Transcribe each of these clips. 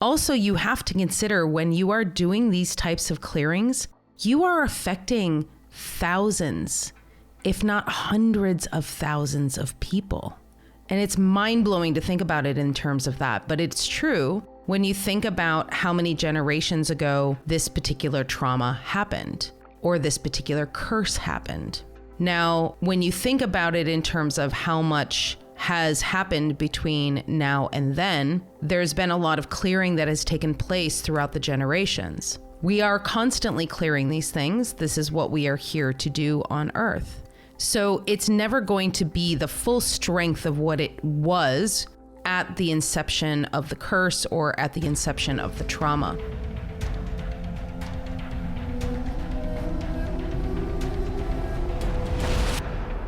Also, you have to consider when you are doing these types of clearings, you are affecting thousands, if not hundreds of thousands of people. And it's mind-blowing to think about it in terms of that, but it's true when you think about how many generations ago this particular trauma happened or this particular curse happened. Now, when you think about it in terms of how much has happened between now and then, there's been a lot of clearing that has taken place throughout the generations. We are constantly clearing these things. This is what we are here to do on Earth. So it's never going to be the full strength of what it was at the inception of the curse or at the inception of the trauma.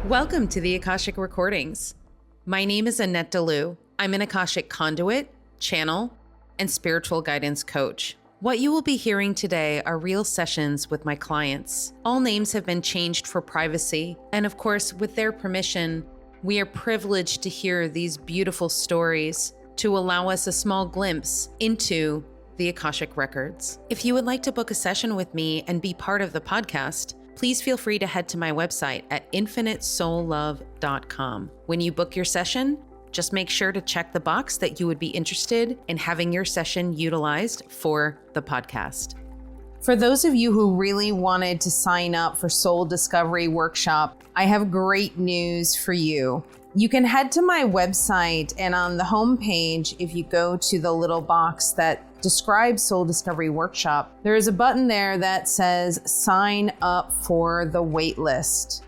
Welcome to the Akashic Recordings. My name is Annette Deleu. I'm an Akashic conduit, channel, and spiritual guidance coach. What you will be hearing today are real sessions with my clients. All names have been changed for privacy, and of course, with their permission, we are privileged to hear these beautiful stories to allow us a small glimpse into the Akashic Records. If you would like to book a session with me and be part of the podcast, please feel free to head to my website at infinitesoullove.com. When you book your session, just make sure to check the box that you would be interested in having your session utilized for the podcast. For those of you who really wanted to sign up for Soul Discovery Workshop, I have great news for you. You can head to my website, and on the homepage, if you go to the little box that describes Soul Discovery Workshop, there is a button there that says sign up for the waitlist.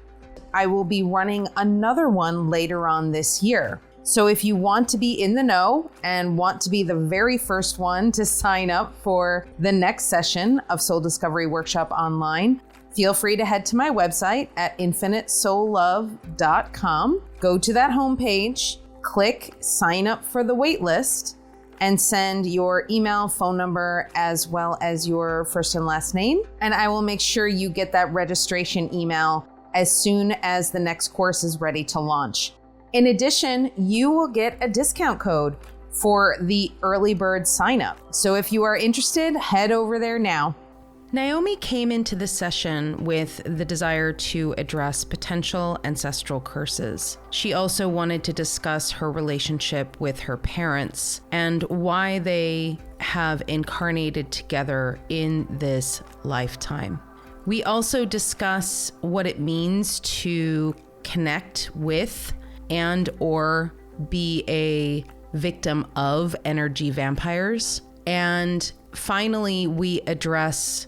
I will be running another one later on this year. So if you want to be in the know and want to be the very first one to sign up for the next session of Soul Discovery Workshop online, feel free to head to my website at infinitesoullove.com. Go to that homepage, click sign up for the waitlist, and send your email, phone number, as well as your first and last name. And I will make sure you get that registration email as soon as the next course is ready to launch. In addition, you will get a discount code for the early bird sign up. So if you are interested, head over there now. Naomi came into the session with the desire to address potential ancestral curses. She also wanted to discuss her relationship with her parents and why they have incarnated together in this lifetime. We also discuss what it means to connect with and or be a victim of energy vampires. And finally, we address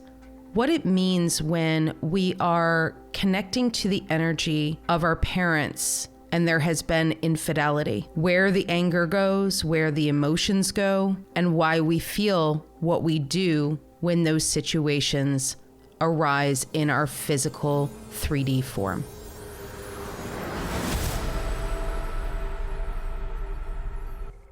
what it means when we are connecting to the energy of our parents and there has been infidelity, where the anger goes, where the emotions go, and why we feel what we do when those situations arise in our physical 3D form.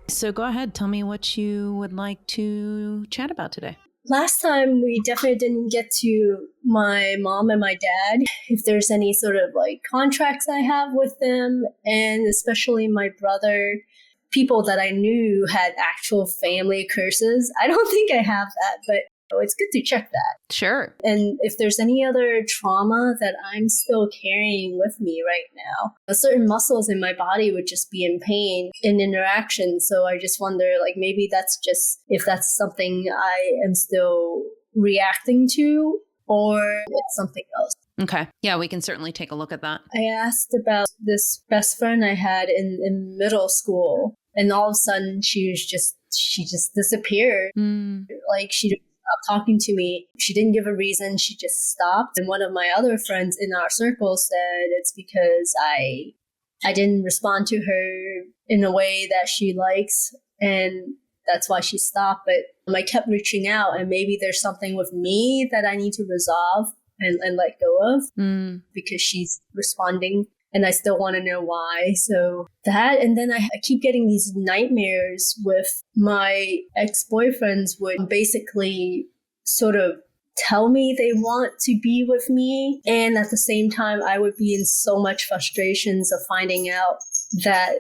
So go ahead, tell me what you would like to chat about today. Last time, we definitely didn't get to my mom and my dad, if there's any sort of like contracts I have with them, and especially my brother, people that I knew had actual family curses. I don't think I have that, but it's good to check that. Sure. And if there's any other trauma that I'm still carrying with me right now, certain muscles in my body would just be in pain in interaction. So I just wonder, like, maybe that's just, if that's something I am still reacting to, or it's something else. Okay. Yeah, we can certainly take a look at that. I asked about this best friend I had in middle school, and all of a sudden she just disappeared. Like, she stopped talking to me. She didn't give a reason. She just stopped. And one of my other friends in our circle said it's because I didn't respond to her in a way that she likes, and that's why she stopped. But I kept reaching out, and maybe there's something with me that I need to resolve and let go of, because she's responding and I still want to know why. So that, and then I keep getting these nightmares with my ex-boyfriends would basically sort of tell me they want to be with me. And at the same time, I would be in so much frustrations of finding out that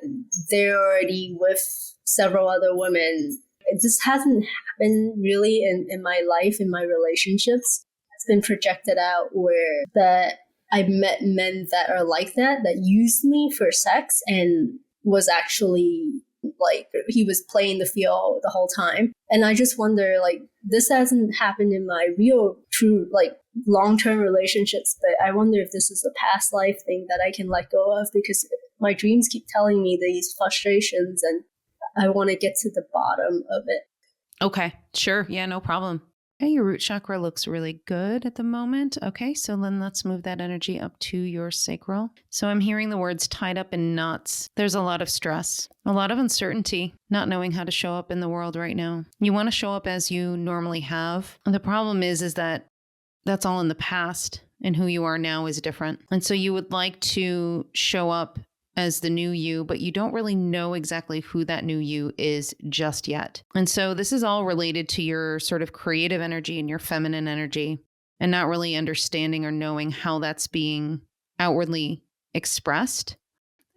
they're already with several other women. this hasn't happened really in my life, in my relationships. It's been projected out where that I met men that are like that used me for sex and was actually like, he was playing the field the whole time. And I just wonder, like, this hasn't happened in my real, true, like, long-term relationships, but I wonder if this is a past life thing that I can let go of, because my dreams keep telling me these frustrations and I want to get to the bottom of it. Okay, sure. Yeah, no problem. Okay, your root chakra looks really good at the moment. Okay, so then let's move that energy up to your sacral. So I'm hearing the words tied up in knots. There's a lot of stress, a lot of uncertainty, not knowing how to show up in the world right now. You want to show up as you normally have. And the problem is that that's all in the past, and who you are now is different. And so you would like to show up as the new you, but you don't really know exactly who that new you is just yet. And so this is all related to your sort of creative energy and your feminine energy, and not really understanding or knowing how that's being outwardly expressed.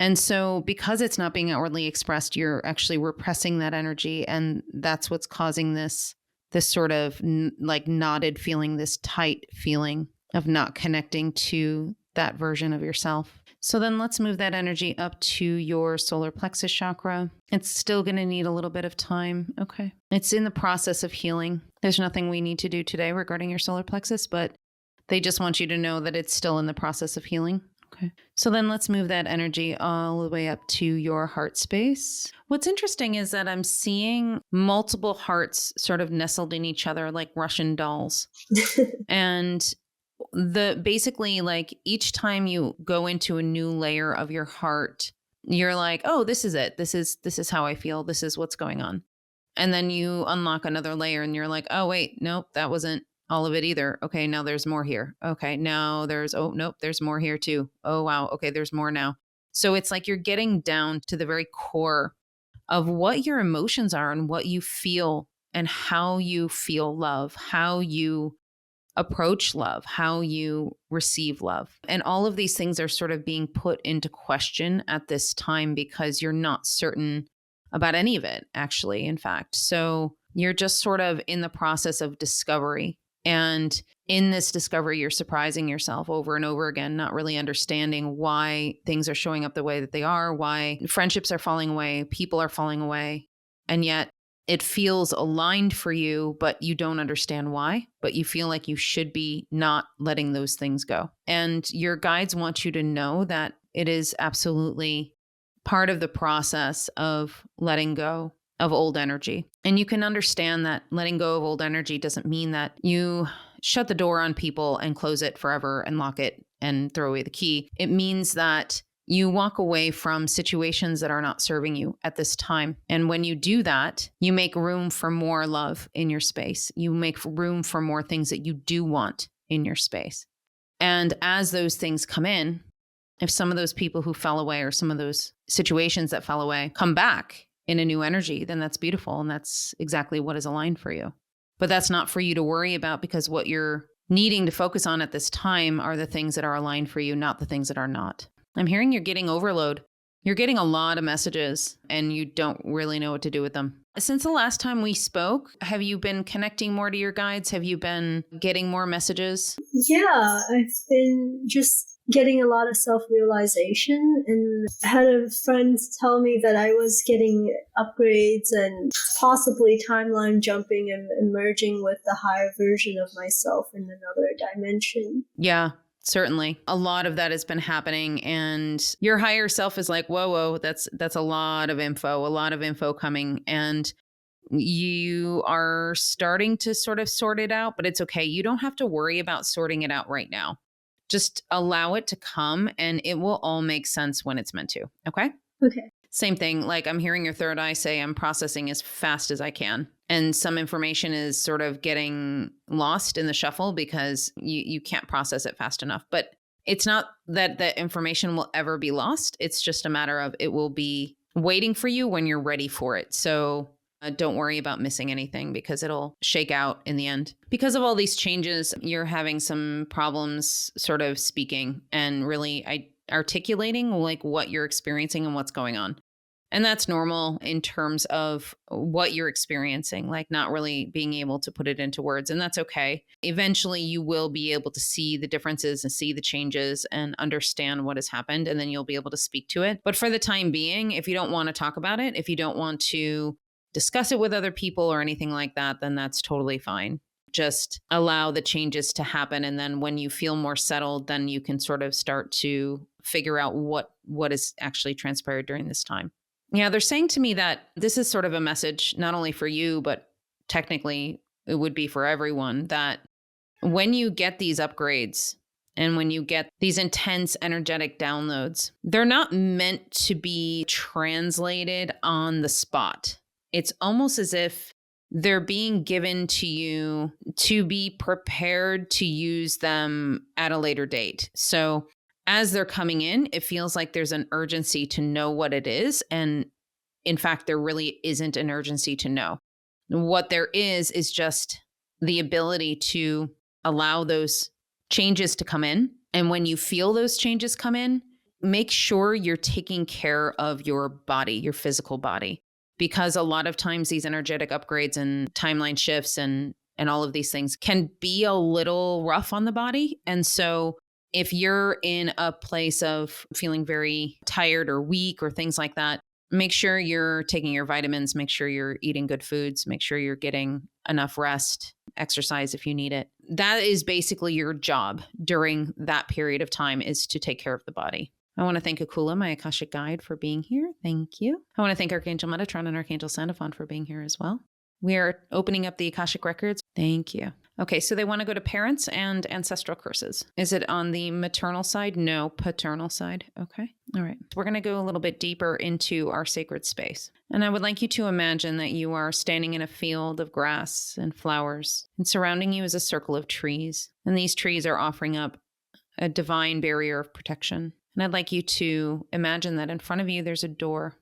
And so because it's not being outwardly expressed, you're actually repressing that energy, and that's what's causing this sort of like knotted feeling, this tight feeling of not connecting to that version of yourself. So then let's move that energy up to your solar plexus chakra. It's still going to need a little bit of time. Okay. It's in the process of healing. There's nothing we need to do today regarding your solar plexus, but they just want you to know that it's still in the process of healing. Okay. So then let's move that energy all the way up to your heart space. What's interesting is that I'm seeing multiple hearts sort of nestled in each other like Russian dolls. And basically like each time you go into a new layer of your heart, you're like, oh, this is it. This is how I feel. This is what's going on. And then you unlock another layer and you're like, oh, wait, nope, that wasn't all of it either. Okay, now there's more here. Okay, now oh, nope, there's more here too. Oh, wow. Okay, there's more now. So it's like you're getting down to the very core of what your emotions are and what you feel and how you feel love, how you approach love, how you receive love. And all of these things are sort of being put into question at this time because you're not certain about any of it, actually, in fact. So you're just sort of in the process of discovery. And in this discovery, you're surprising yourself over and over again, not really understanding why things are showing up the way that they are, why friendships are falling away, people are falling away. And yet it feels aligned for you, but you don't understand why, but you feel like you should be not letting those things go. And your guides want you to know that it is absolutely part of the process of letting go of old energy. And you can understand that letting go of old energy doesn't mean that you shut the door on people and close it forever and lock it and throw away the key. It means that you walk away from situations that are not serving you at this time. And when you do that, you make room for more love in your space. You make room for more things that you do want in your space. And as those things come in, if some of those people who fell away or some of those situations that fell away come back in a new energy, then that's beautiful. And that's exactly what is aligned for you. But that's not for you to worry about, because what you're needing to focus on at this time are the things that are aligned for you, not the things that are not. I'm hearing you're getting overload. You're getting a lot of messages and you don't really know what to do with them. Since the last time we spoke, have you been connecting more to your guides? Have you been getting more messages? Yeah, I've been just getting a lot of self-realization, and I had a friend tell me that I was getting upgrades and possibly timeline jumping and merging with the higher version of myself in another dimension. Yeah. Certainly. A lot of that has been happening, and your higher self is like, whoa, that's a lot of info coming, and you are starting to sort of sort it out, but it's okay. You don't have to worry about sorting it out right now. Just allow it to come and it will all make sense when it's meant to. Okay? Okay. Same thing. Like I'm hearing your third eye say, I'm processing as fast as I can. And some information is sort of getting lost in the shuffle because you can't process it fast enough. But it's not that the information will ever be lost. It's just a matter of it will be waiting for you when you're ready for it. So don't worry about missing anything because it'll shake out in the end. Because of all these changes, you're having some problems sort of speaking and really articulating like what you're experiencing and what's going on. And that's normal in terms of what you're experiencing, like not really being able to put it into words. And that's okay. Eventually, you will be able to see the differences and see the changes and understand what has happened. And then you'll be able to speak to it. But for the time being, if you don't want to talk about it, if you don't want to discuss it with other people or anything like that, then that's totally fine. Just allow the changes to happen. And then when you feel more settled, then you can sort of start to figure out what has actually transpired during this time. Yeah, they're saying to me that this is sort of a message, not only for you, but technically it would be for everyone, that when you get these upgrades and when you get these intense energetic downloads, they're not meant to be translated on the spot. It's almost as if they're being given to you to be prepared to use them at a later date. So as they're coming in, it feels like there's an urgency to know what it is. And in fact, there really isn't an urgency to know. What there is just the ability to allow those changes to come in. And when you feel those changes come in, make sure you're taking care of your body, your physical body. Because a lot of times these energetic upgrades and timeline shifts and all of these things can be a little rough on the body. And so if you're in a place of feeling very tired or weak or things like that, make sure you're taking your vitamins, make sure you're eating good foods, make sure you're getting enough rest, exercise if you need it. That is basically your job during that period of time, is to take care of the body. I want to thank Akula, my Akashic guide, for being here. Thank you. I want to thank Archangel Metatron and Archangel Sandalphon for being here as well. We are opening up the Akashic records. Thank you. Okay, so they want to go to parents and ancestral curses. Is it on the maternal side? No, paternal side. Okay. All right. We're going to go a little bit deeper into our sacred space. And I would like you to imagine that you are standing in a field of grass and flowers, and surrounding you is a circle of trees. And these trees are offering up a divine barrier of protection. And I'd like you to imagine that in front of you, there's a door.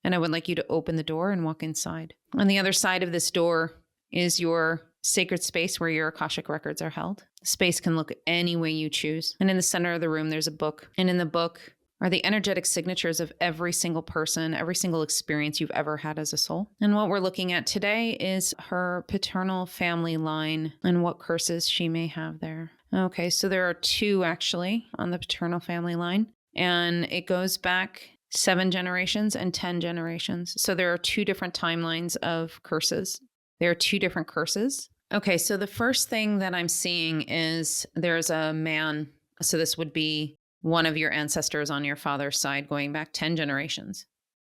And I would like you to open the door and walk inside. On the other side of this door is your sacred space where your Akashic records are held. The space can look any way you choose. And in the center of the room, there's a book. And in the book are the energetic signatures of every single person, every single experience you've ever had as a soul. And what we're looking at today is her paternal family line and what curses she may have there. Okay, so there are 2 actually on the paternal family line. And it goes back 7 generations and 10 generations. So there are 2 different timelines of curses. There are 2 different curses. Okay, so the first thing that I'm seeing is there's a man. So this would be one of your ancestors on your father's side going back 10 generations.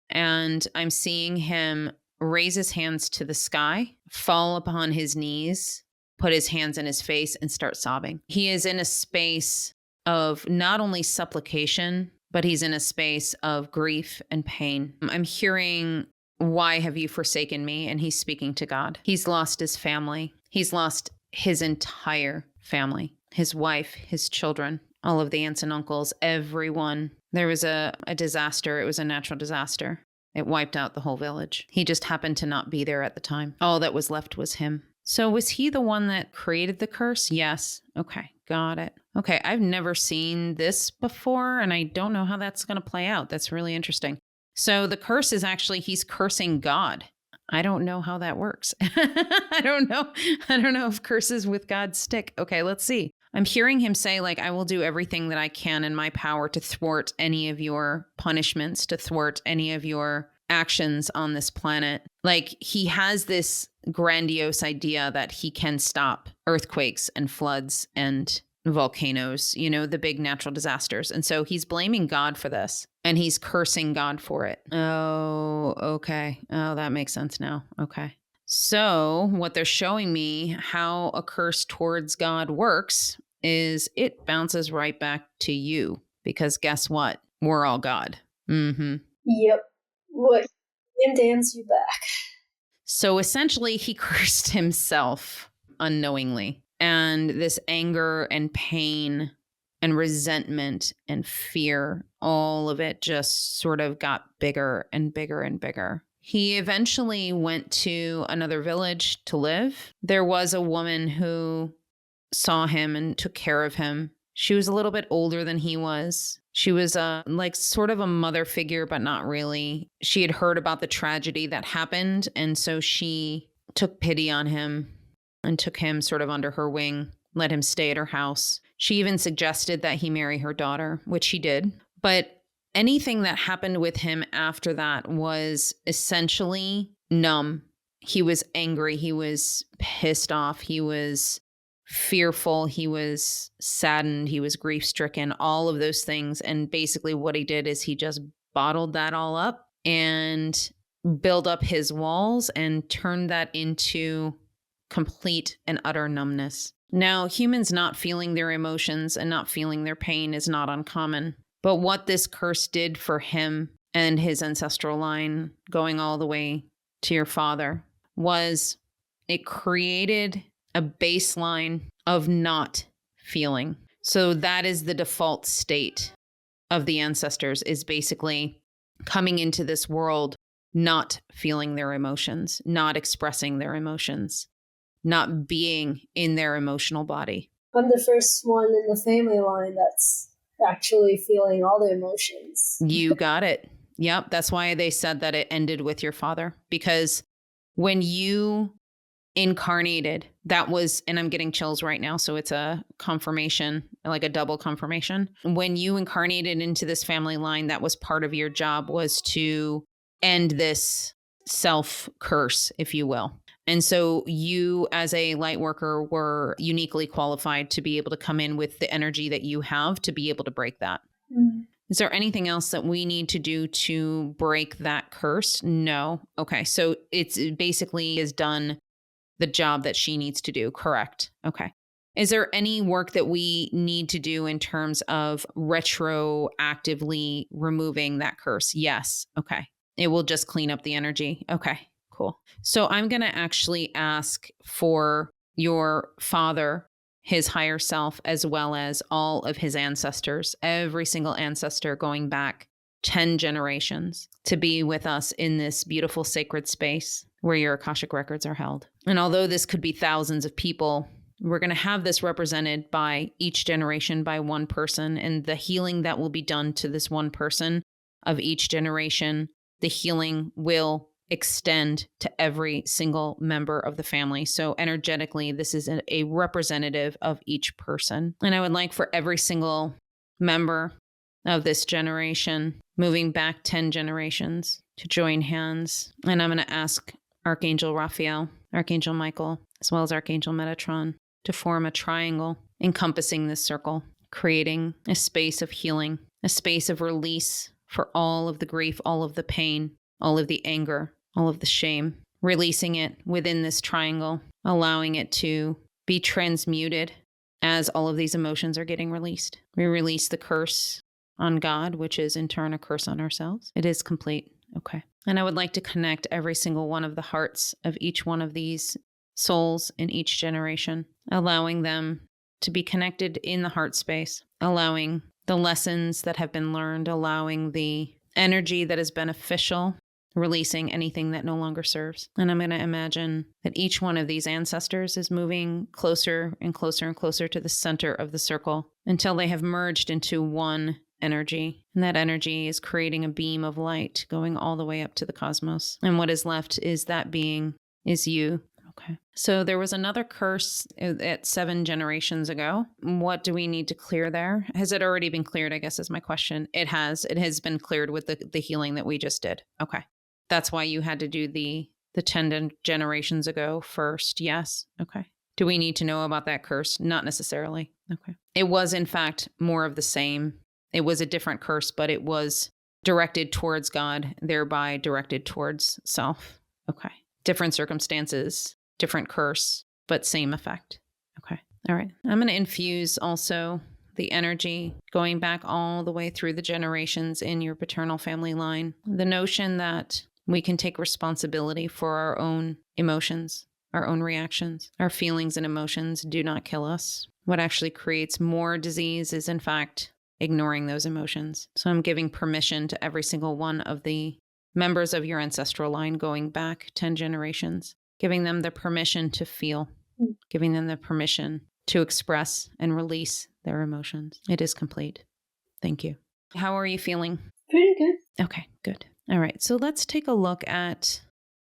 And I'm seeing him raise his hands to the sky, fall upon his knees, put his hands in his face, and start sobbing. He is in a space of not only supplication, but he's in a space of grief and pain. I'm hearing, "Why have you forsaken me?" And he's speaking to God. He's lost his family. He's lost his entire family, his wife, his children, all of the aunts and uncles, everyone. There was a disaster. It was a natural disaster. It wiped out the whole village. He just happened to not be there at the time. All that was left was him. So was he the one that created the curse? Yes. Okay. Got it. Okay. I've never seen this before, and I don't know how that's going to play out. That's really interesting. So the curse is actually, he's cursing God. I don't know how that works. I don't know if curses with God stick. Okay, let's see. I'm hearing him say, like, I will do everything that I can in my power to thwart any of your punishments, to thwart any of your actions on this planet. Like, he has this grandiose idea that he can stop earthquakes and floods and volcanoes, the big natural disasters. And so he's blaming God for this, and he's cursing God for it. Oh, okay. Oh, that makes sense now. Okay. So what they're showing me how a curse towards God works is it bounces right back to you, because guess what? We're all God. Mm-hmm. Yep. What? Him dance you back. So essentially he cursed himself unknowingly. And this anger and pain and resentment and fear, all of it just sort of got bigger and bigger and bigger. He eventually went to another village to live. There was a woman who saw him and took care of him. She was a little bit older than he was. She was like sort of a mother figure, but not really. She had heard about the tragedy that happened. And so she took pity on him and took him sort of under her wing, let him stay at her house. She even suggested that he marry her daughter, which he did. But anything that happened with him after that was essentially numb. He was angry. He was pissed off. He was fearful. He was saddened. He was grief-stricken, all of those things. And basically what he did is he just bottled that all up and built up his walls and turned that into complete and utter numbness. Now, humans not feeling their emotions and not feeling their pain is not uncommon. But what this curse did for him and his ancestral line, going all the way to your father, was it created a baseline of not feeling. So that is the default state of the ancestors, is basically coming into this world not feeling their emotions, not expressing their emotions, not being in their emotional body. I'm the first one in the family line that's actually feeling all the emotions. You got it. Yep. That's why they said that it ended with your father, because when you incarnated, that was, and I'm getting chills right now, so it's a confirmation, like a double confirmation. When you incarnated into this family line, that was part of your job, was to end this self curse, if you will. And so you, as a light worker, were uniquely qualified to be able to come in with the energy that you have to be able to break that. Mm. Is there anything else that we need to do to break that curse? No. Okay. So it's basically has done the job that she needs to do. Correct. Okay. Is there any work that we need to do in terms of retroactively removing that curse? Yes. Okay. It will just clean up the energy. Okay. Cool. So I'm going to actually ask for your father, his higher self, as well as all of his ancestors, every single ancestor going back 10 generations, to be with us in this beautiful sacred space where your Akashic records are held. And although this could be thousands of people, we're going to have this represented by each generation by one person, and the healing that will be done to this one person of each generation, the healing will extend to every single member of the family. So energetically, this is a representative of each person. And I would like for every single member of this generation, moving back 10 generations, to join hands. And I'm going to ask Archangel Raphael, Archangel Michael, as well as Archangel Metatron, to form a triangle encompassing this circle, creating a space of healing, a space of release for all of the grief, all of the pain, all of the anger, all of the shame, releasing it within this triangle, allowing it to be transmuted as all of these emotions are getting released. We release the curse on God, which is in turn a curse on ourselves. It is complete. Okay. And I would like to connect every single one of the hearts of each one of these souls in each generation, allowing them to be connected in the heart space, allowing the lessons that have been learned, allowing the energy that is beneficial, releasing anything that no longer serves. And I'm going to imagine that each one of these ancestors is moving closer and closer and closer to the center of the circle until they have merged into one energy. And that energy is creating a beam of light going all the way up to the cosmos. And what is left is that being is you. Okay. So there was another curse at 7 generations ago. What do we need to clear there? Has it already been cleared, I guess is my question. It has. It has been cleared with the healing that we just did. Okay. That's why you had to do the 10 generations ago first. Yes. Okay. Do we need to know about that curse? Not necessarily. Okay. It was, in fact, more of the same. It was a different curse, but it was directed towards God, thereby directed towards self. Okay. Different circumstances, different curse, but same effect. Okay. All right. I'm going to infuse also the energy going back all the way through the generations in your paternal family line. The notion that we can take responsibility for our own emotions, our own reactions, our feelings and emotions do not kill us. What actually creates more disease is, in fact, ignoring those emotions. So I'm giving permission to every single one of the members of your ancestral line going back 10 generations, giving them the permission to feel, giving them the permission to express and release their emotions. It is complete. Thank you. How are you feeling? Pretty good. Okay, good. All right. So let's take a look at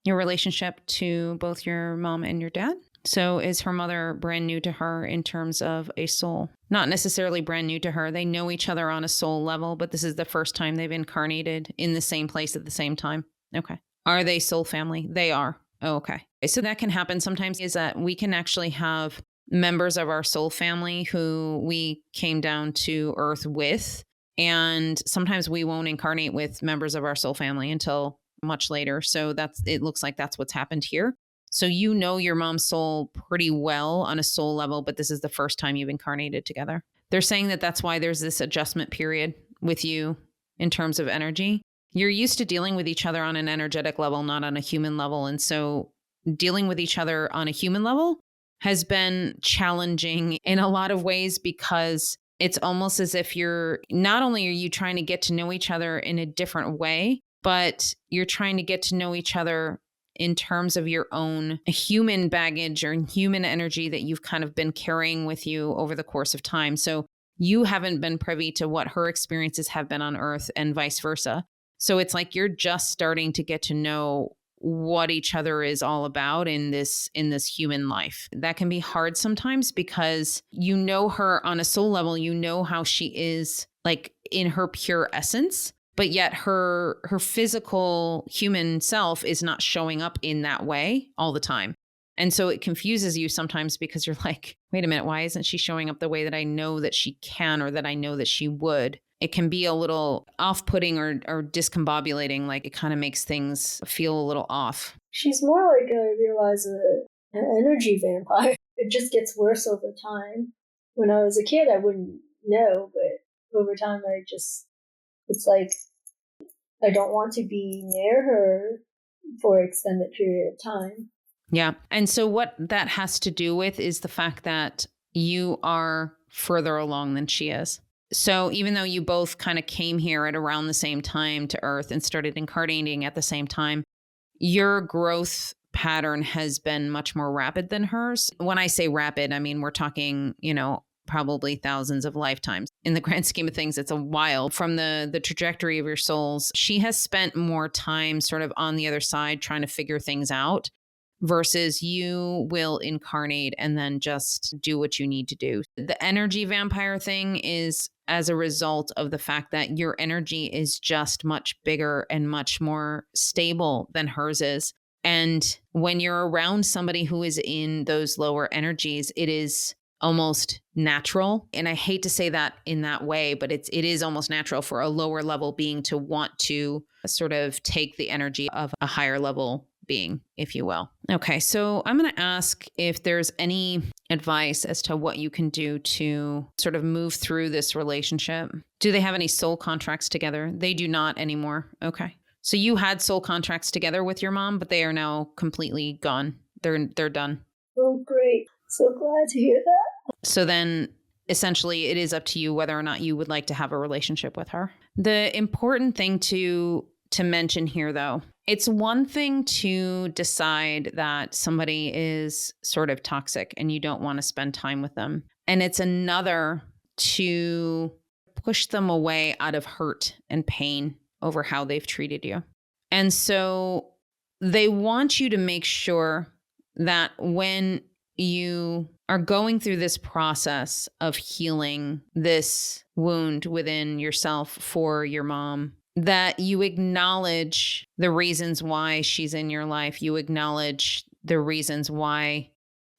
your relationship to both your mom and your dad. So is her mother brand new to her in terms of a soul? Not necessarily brand new to her. They know each other on a soul level, but this is the first time they've incarnated in the same place at the same time. Okay. Are they soul family? They are. Oh, okay. So that can happen sometimes, is that we can actually have members of our soul family who we came down to earth with. And sometimes we won't incarnate with members of our soul family until much later. So it looks like that's what's happened here. So you know your mom's soul pretty well on a soul level, but this is the first time you've incarnated together. They're saying that that's why there's this adjustment period with you in terms of energy. You're used to dealing with each other on an energetic level, not on a human level. And so dealing with each other on a human level has been challenging in a lot of ways, because it's almost as if not only are you trying to get to know each other in a different way, but you're trying to get to know each other in terms of your own human baggage or human energy that you've kind of been carrying with you over the course of time. So you haven't been privy to what her experiences have been on Earth and vice versa. So it's like you're just starting to get to know what each other is all about in this human life. That can be hard sometimes because you know her on a soul level, you know how she is like in her pure essence, but yet her physical human self is not showing up in that way all the time. And so it confuses you sometimes because you're like, wait a minute, why isn't she showing up the way that I know that she can or that I know that she would? It can be a little off-putting or discombobulating, like it kind of makes things feel a little off. She's more like, I realize, an energy vampire. It just gets worse over time. When I was a kid, I wouldn't know, but over time, it's like I don't want to be near her for an extended period of time. Yeah. And so what that has to do with is the fact that you are further along than she is. So even though you both kind of came here at around the same time to Earth and started incarnating at the same time, your growth pattern has been much more rapid than hers. When I say rapid, I mean, we're talking, probably thousands of lifetimes. In the grand scheme of things, it's a while from the trajectory of your souls. She has spent more time sort of on the other side trying to figure things out, versus you will incarnate and then just do what you need to do. The energy vampire thing is as a result of the fact that your energy is just much bigger and much more stable than hers is. And when you're around somebody who is in those lower energies, it is almost natural. And I hate to say that in that way, but it is almost natural for a lower level being to want to sort of take the energy of a higher level being, if you will. Okay, so I'm going to ask if there's any advice as to what you can do to sort of move through this relationship. Do they have any soul contracts together? They do not anymore. Okay. So you had soul contracts together with your mom, but they are now completely gone. They're done. Oh, great. So glad to hear that. So then essentially it is up to you whether or not you would like to have a relationship with her. The important thing to mention here, though, it's one thing to decide that somebody is sort of toxic and you don't want to spend time with them. And it's another to push them away out of hurt and pain over how they've treated you. And so they want you to make sure that when you are going through this process of healing this wound within yourself for your mom, that you acknowledge the reasons why she's in your life. You acknowledge the reasons why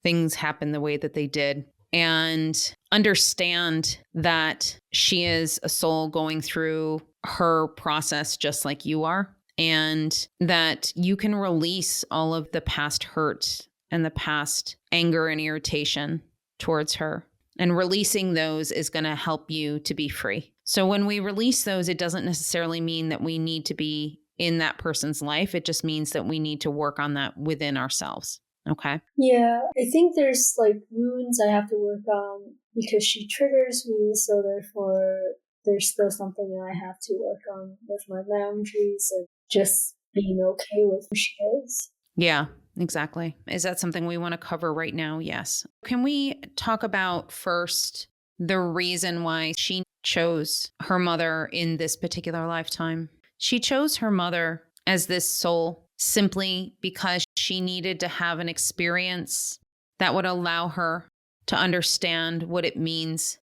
things happen the way that they did, and understand that she is a soul going through her process just like you are, and that you can release all of the past hurt and the past anger and irritation towards her. And releasing those is going to help you to be free. So when we release those, it doesn't necessarily mean that we need to be in that person's life. It just means that we need to work on that within ourselves. Okay? Yeah, I think there's like wounds I have to work on because she triggers me. So therefore, there's still something that I have to work on with my boundaries and just being okay with who she is. Yeah, exactly. Is that something we want to cover right now? Yes. Can we talk about first the reason why she chose her mother in this particular lifetime? She chose her mother as this soul simply because she needed to have an experience that would allow her to understand what it means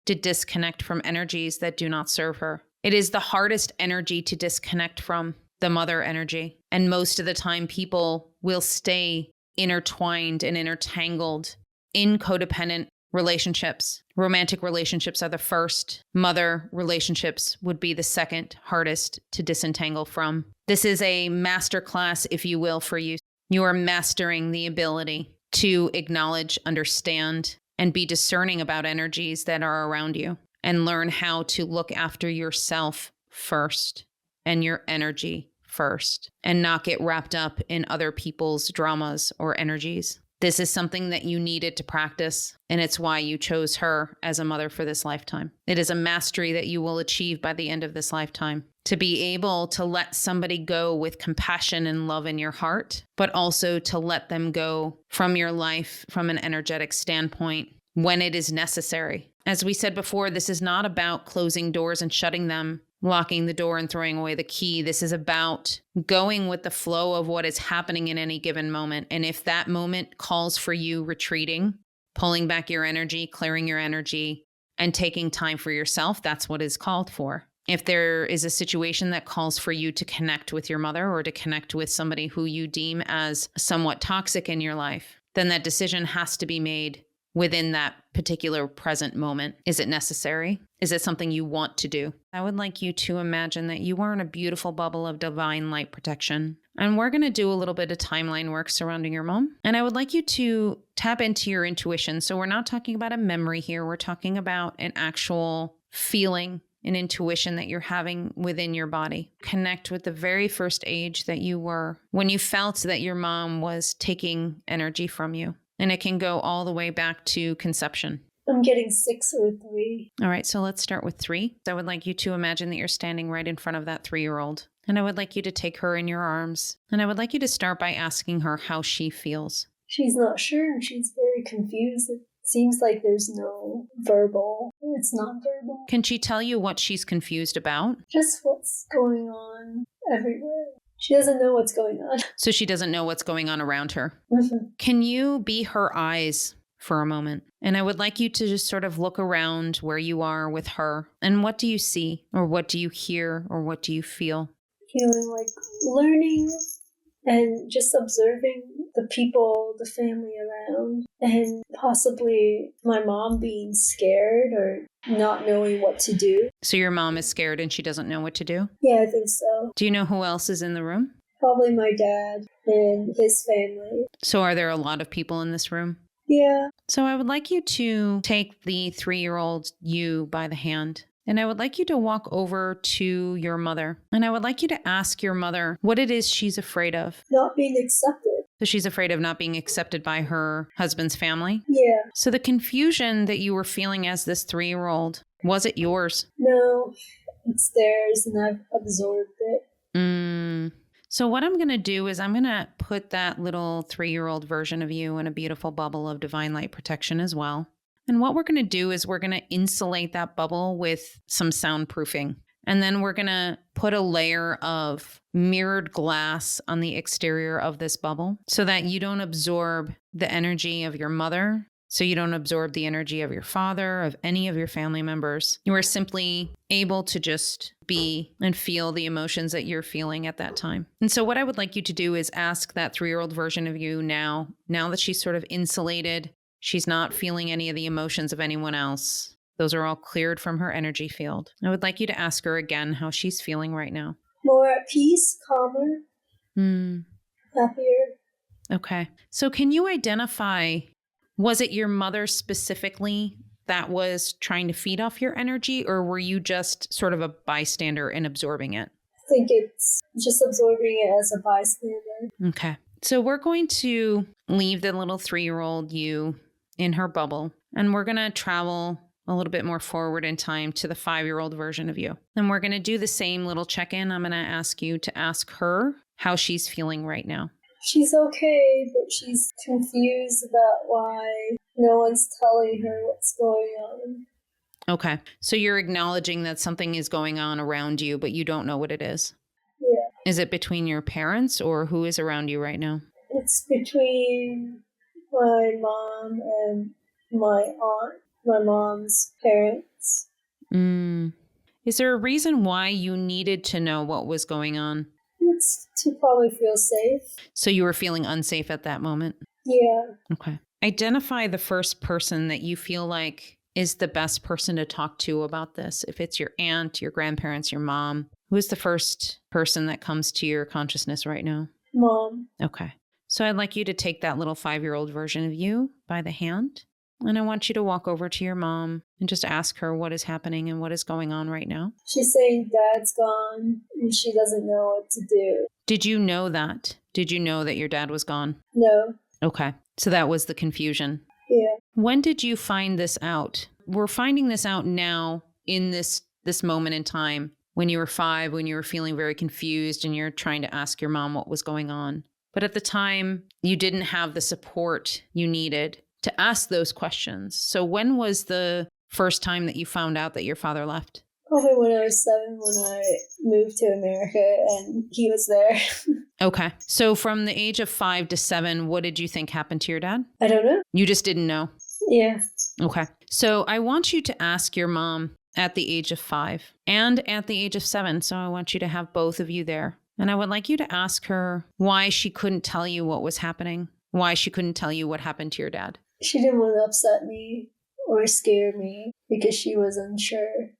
to disconnect from energies that do not serve her. It is the hardest energy to disconnect from, the mother energy. And most of the time, people will stay intertwined and intertangled in codependent relationships. Romantic relationships are the first. Mother relationships would be the second hardest to disentangle from. This is a masterclass, if you will, for you. You are mastering the ability to acknowledge, understand, and be discerning about energies that are around you, and learn how to look after yourself first and your energy first, and not get wrapped up in other people's dramas or energies. This is something that you needed to practice, and it's why you chose her as a mother for this lifetime. It is a mastery that you will achieve by the end of this lifetime. To be able to let somebody go with compassion and love in your heart, but also to let them go from your life from an energetic standpoint when it is necessary. As we said before, this is not about closing doors and shutting them, locking the door and throwing away the key. This is about going with the flow of what is happening in any given moment. And if that moment calls for you retreating, pulling back your energy, clearing your energy, and taking time for yourself, that's what is called for. If there is a situation that calls for you to connect with your mother or to connect with somebody who you deem as somewhat toxic in your life, then that decision has to be made within that particular present moment. Is it necessary? Is it something you want to do? I would like you to imagine that you are in a beautiful bubble of divine light protection. And we're going to do a little bit of timeline work surrounding your mom. And I would like you to tap into your intuition. So we're not talking about a memory here. We're talking about an actual feeling, an intuition that you're having within your body. Connect with the very first age that you were when you felt that your mom was taking energy from you. And it can go all the way back to conception. I'm getting 6 or 3. All right, so let's start with 3. I would like you to imagine that you're standing right in front of that 3-year-old. And I would like you to take her in your arms. And I would like you to start by asking her how she feels. She's not sure, and she's very confused. It seems like there's no verbal. It's not verbal. Can she tell you what she's confused about? Just what's going on everywhere. She doesn't know what's going on. So she doesn't know what's going on around her. Mm-hmm. Can you be her eyes for a moment? And I would like you to just sort of look around where you are with her. And what do you see? Or what do you hear? Or what do you feel? Feeling like learning and just observing the people, the family around, and possibly my mom being scared or not knowing what to do. So your mom is scared and she doesn't know what to do? Yeah, I think so. Do you know who else is in the room? Probably my dad and his family. So are there a lot of people in this room? Yeah. So I would like you to take the 3-year-old you by the hand. And I would like you to walk over to your mother. And I would like you to ask your mother what it is she's afraid of. Not being accepted. So she's afraid of not being accepted by her husband's family? Yeah. So the confusion that you were feeling as this 3-year-old, was it yours? No, it's theirs and I've absorbed it. So what I'm going to do is I'm going to put that little 3-year-old version of you in a beautiful bubble of divine light protection as well. And what we're going to do is we're going to insulate that bubble with some soundproofing. And then we're going to put a layer of mirrored glass on the exterior of this bubble so that you don't absorb the energy of your mother, so you don't absorb the energy of your father, of any of your family members. You are simply able to just be and feel the emotions that you're feeling at that time. And so what I would like you to do is ask that 3-year-old version of you now that she's sort of insulated, she's not feeling any of the emotions of anyone else. Those are all cleared from her energy field. I would like you to ask her again how she's feeling right now. More at peace, calmer, happier. Okay. So can you identify, was it your mother specifically that was trying to feed off your energy, or were you just sort of a bystander and absorbing it? I think it's just absorbing it as a bystander. Okay. So we're going to leave the little 3-year-old you in her bubble, and we're going to travel a little bit more forward in time to the 5-year-old version of you. And we're going to do the same little check-in. I'm going to ask you to ask her how she's feeling right now. She's okay, but she's confused about why no one's telling her what's going on. Okay. So you're acknowledging that something is going on around you, but you don't know what it is. Yeah. Is it between your parents or who is around you right now? It's between my mom and my aunt, my mom's parents. Is there a reason why you needed to know what was going on? It's to probably feel safe. So you were feeling unsafe at that moment? Yeah. Okay. Identify the first person that you feel like is the best person to talk to about this. If it's your aunt, your grandparents, your mom, who is the first person that comes to your consciousness right now? Mom. Okay. So I'd like you to take that little 5-year-old version of you by the hand, and I want you to walk over to your mom and just ask her what is happening and what is going on right now. She's saying Dad's gone and she doesn't know what to do. Did you know that? Did you know that your dad was gone? No. Okay. So that was the confusion. Yeah. When did you find this out? We're finding this out now in this moment in time when you were 5, when you were feeling very confused and you're trying to ask your mom what was going on. But at the time, you didn't have the support you needed to ask those questions. So when was the first time that you found out that your father left? Probably when I was 7, when I moved to America and he was there. Okay. So from the age of 5 to 7, what did you think happened to your dad? I don't know. You just didn't know? Yeah. Okay. So I want you to ask your mom at the age of 5 and at the age of 7. So I want you to have both of you there. And I would like you to ask her why she couldn't tell you what was happening, why she couldn't tell you what happened to your dad. She didn't want to upset me or scare me because she was unsure.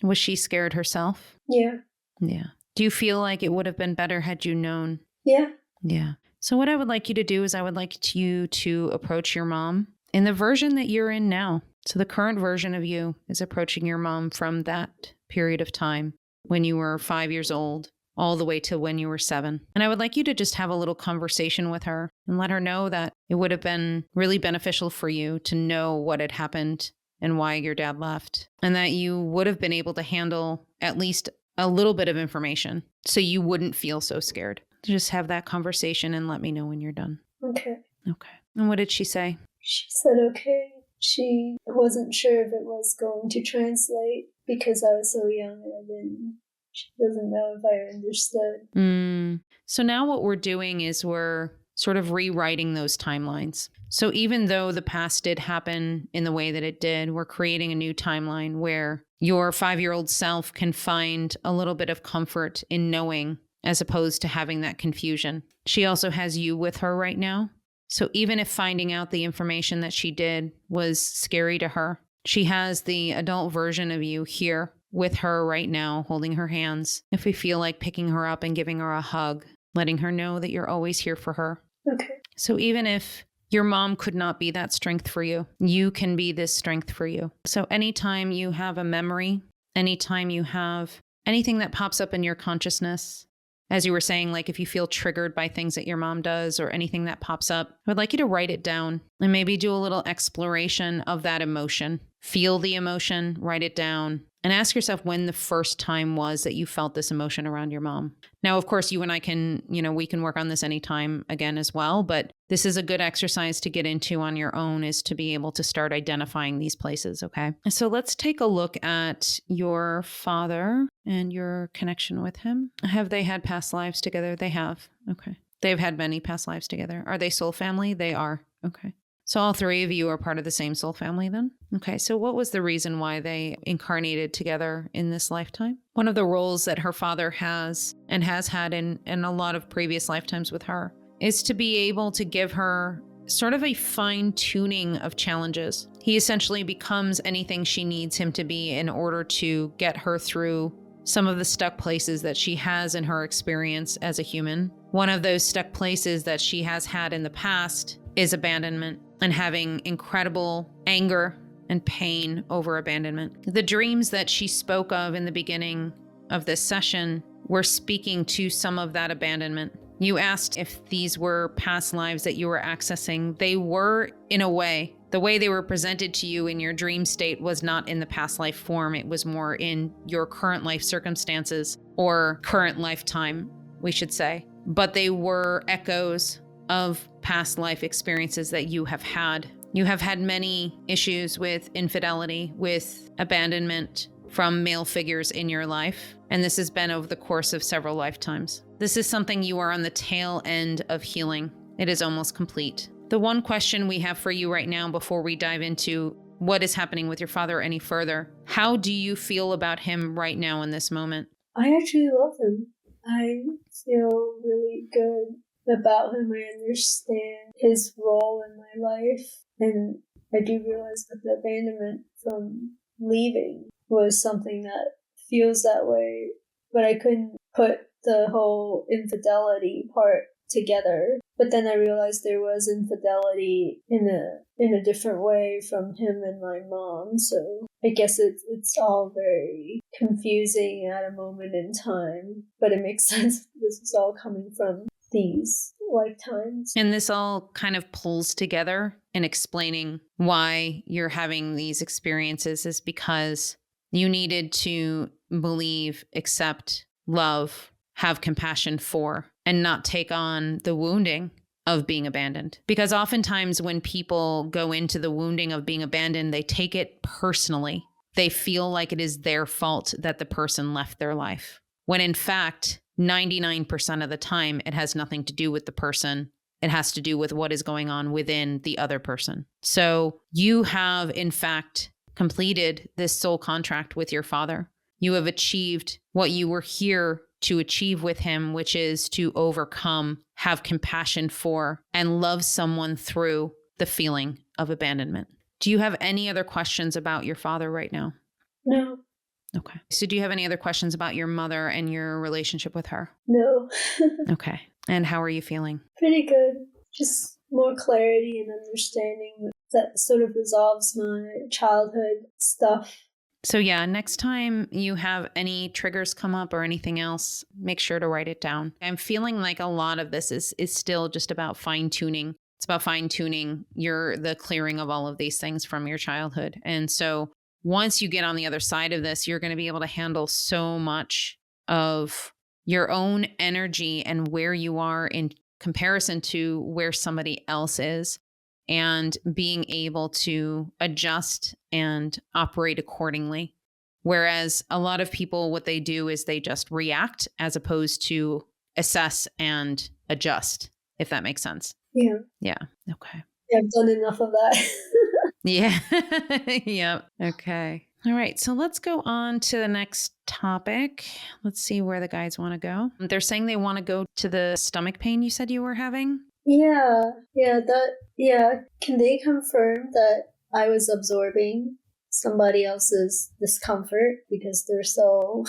Was she scared herself? Yeah. Yeah. Do you feel like it would have been better had you known? Yeah. Yeah. So what I would like you to do is I would like you to approach your mom in the version that you're in now. So the current version of you is approaching your mom from that period of time when you were 5 years old, all the way to when you were 7. And I would like you to just have a little conversation with her and let her know that it would have been really beneficial for you to know what had happened and why your dad left, and that you would have been able to handle at least a little bit of information so you wouldn't feel so scared. Just have that conversation and let me know when you're done. Okay. Okay. And what did she say? She said okay. She wasn't sure if it was going to translate because I was so young and she doesn't know if I understood. So now what we're doing is we're sort of rewriting those timelines. So even though the past did happen in the way that it did, we're creating a new timeline where your 5-year-old self can find a little bit of comfort in knowing as opposed to having that confusion. She also has you with her right now. So even if finding out the information that she did was scary to her, she has the adult version of you here with her right now, holding her hands. If we feel like picking her up and giving her a hug, letting her know that you're always here for her. Okay. So even if your mom could not be that strength for you, you can be this strength for you. So anytime you have a memory, anytime you have anything that pops up in your consciousness, as you were saying, like if you feel triggered by things that your mom does or anything that pops up, I would like you to write it down and maybe do a little exploration of that emotion. Feel the emotion, write it down, and ask yourself when the first time was that you felt this emotion around your mom. Now, of course, you and I can, we can work on this anytime again as well, but this is a good exercise to get into on your own, is to be able to start identifying these places, okay? So let's take a look at your father and your connection with him. Have they had past lives together? They have. Okay. They've had many past lives together. Are they soul family? They are. Okay. So all 3 of you are part of the same soul family then? Okay, so what was the reason why they incarnated together in this lifetime? One of the roles that her father has and has had in a lot of previous lifetimes with her is to be able to give her sort of a fine-tuning of challenges. He essentially becomes anything she needs him to be in order to get her through some of the stuck places that she has in her experience as a human. One of those stuck places that she has had in the past is abandonment and having incredible anger and pain over abandonment. The dreams that she spoke of in the beginning of this session were speaking to some of that abandonment. You asked if these were past lives that you were accessing. They were, in a way. The way they were presented to you in your dream state was not in the past life form. It was more in your current life circumstances or current lifetime, we should say. but they were echoes of past life experiences that you have had. You have had many issues with infidelity, with abandonment from male figures in your life, and this has been over the course of several lifetimes. This is something you are on the tail end of healing. It is almost complete. The one question we have for you right now before we dive into what is happening with your father any further, how do you feel about him right now in this moment? I actually love him. I feel really good about him. I understand his role in my life. And I do realize that the abandonment from leaving was something that feels that way. But I couldn't put the whole infidelity part together. But then I realized there was infidelity in a different way from him and my mom. So I guess it's all very confusing at a moment in time. But it makes sense. This is all coming from these lifetimes. And this all kind of pulls together in explaining why you're having these experiences is because you needed to believe, accept, love, have compassion for, and not take on the wounding of being abandoned. Because oftentimes when people go into the wounding of being abandoned, they take it personally. They feel like it is their fault that the person left their life. When in fact, 99% of the time, it has nothing to do with the person. It has to do with what is going on within the other person. So you have, in fact, completed this soul contract with your father. You have achieved what you were here to achieve with him, which is to overcome, have compassion for, and love someone through the feeling of abandonment. Do you have any other questions about your father right now? No. Okay. So do you have any other questions about your mother and your relationship with her? No. Okay. And how are you feeling? Pretty good. Just more clarity and understanding that sort of resolves my childhood stuff. So yeah, next time you have any triggers come up or anything else, make sure to write it down. I'm feeling like a lot of this is still just about fine tuning. It's about fine tuning the clearing of all of these things from your childhood. And so once you get on the other side of this, you're going to be able to handle so much of your own energy and where you are in comparison to where somebody else is, and being able to adjust and operate accordingly. Whereas a lot of people, what they do is they just react as opposed to assess and adjust, if that makes sense. Yeah. Yeah. Okay. Yeah, I've done enough of that. Yeah. Yep. Okay. All right. So let's go on to the next topic. Let's see where the guys want to go. They're saying they want to go to the stomach pain you said you were having. Yeah. Can they confirm that I was absorbing somebody else's discomfort because they're so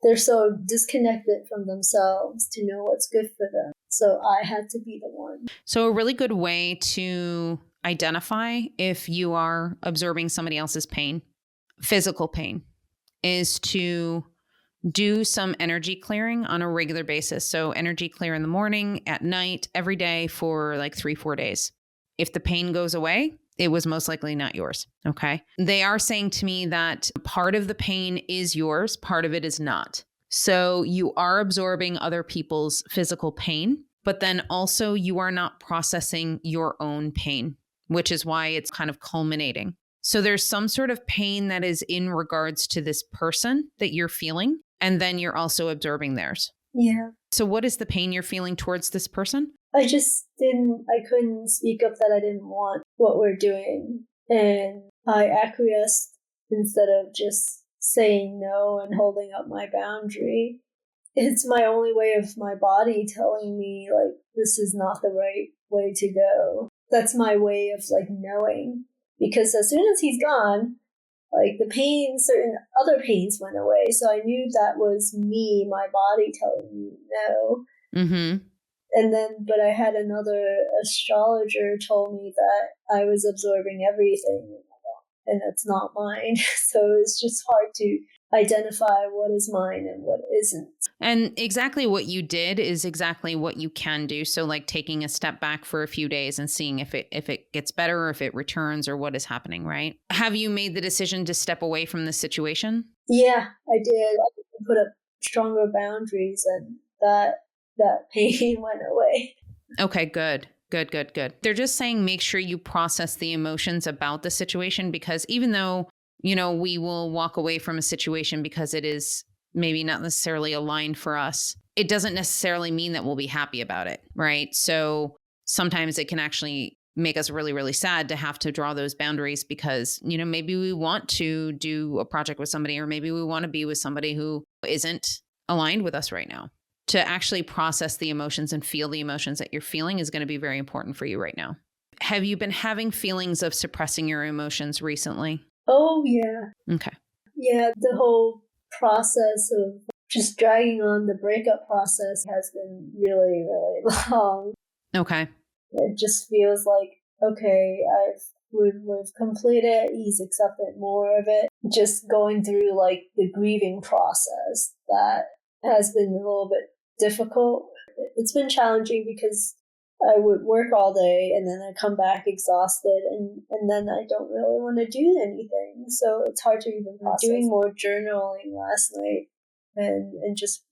they're so disconnected from themselves to know what's good for them. So I had to be the one. So a really good way to identify if you are absorbing somebody else's pain, physical pain, is to do some energy clearing on a regular basis. So energy clear in the morning, at night, every day for like 3-4 days. If the pain goes away, it was most likely not yours. Okay. They are saying to me that part of the pain is yours, part of it is not. So you are absorbing other people's physical pain, but then also you are not processing your own pain, which is why it's kind of culminating. So there's some sort of pain that is in regards to this person that you're feeling, and then you're also absorbing theirs. Yeah. So what is the pain you're feeling towards this person? I couldn't speak up that I didn't want what we're doing. And I acquiesced instead of just saying no and holding up my boundary. It's my only way of my body telling me, like, this is not the right way to go. That's my way of, like, knowing. Because as soon as he's gone, like, the pain, certain other pains went away. So I knew that was me, my body telling me no. Mm-hmm. And then, but I had another astrologer told me that I was absorbing everything, and that's not mine. So it's just hard to identify what is mine and what isn't. And exactly what you did is exactly what you can do. So like taking a step back for a few days and seeing if it gets better or if it returns or what is happening, right? Have you made the decision to step away from this situation? Yeah, I did. I put up stronger boundaries, and that that pain went away. Okay, good. Good. They're just saying make sure you process the emotions about the situation, because even though, we will walk away from a situation because it is maybe not necessarily aligned for us, it doesn't necessarily mean that we'll be happy about it, right? So sometimes it can actually make us really, really sad to have to draw those boundaries because, maybe we want to do a project with somebody, or maybe we want to be with somebody who isn't aligned with us right now. To actually process the emotions and feel the emotions that you're feeling is going to be very important for you right now. Have you been having feelings of suppressing your emotions recently? Oh, yeah. Okay. Yeah, the whole process of just dragging on the breakup process has been really, really long. Okay. It just feels like, okay, we've completed, he's accepted more of it. Just going through like the grieving process that has been a little bit difficult. It's been challenging because I would work all day and then I come back exhausted and then I don't really want to do anything. So it's hard to even process. Doing more journaling last night and just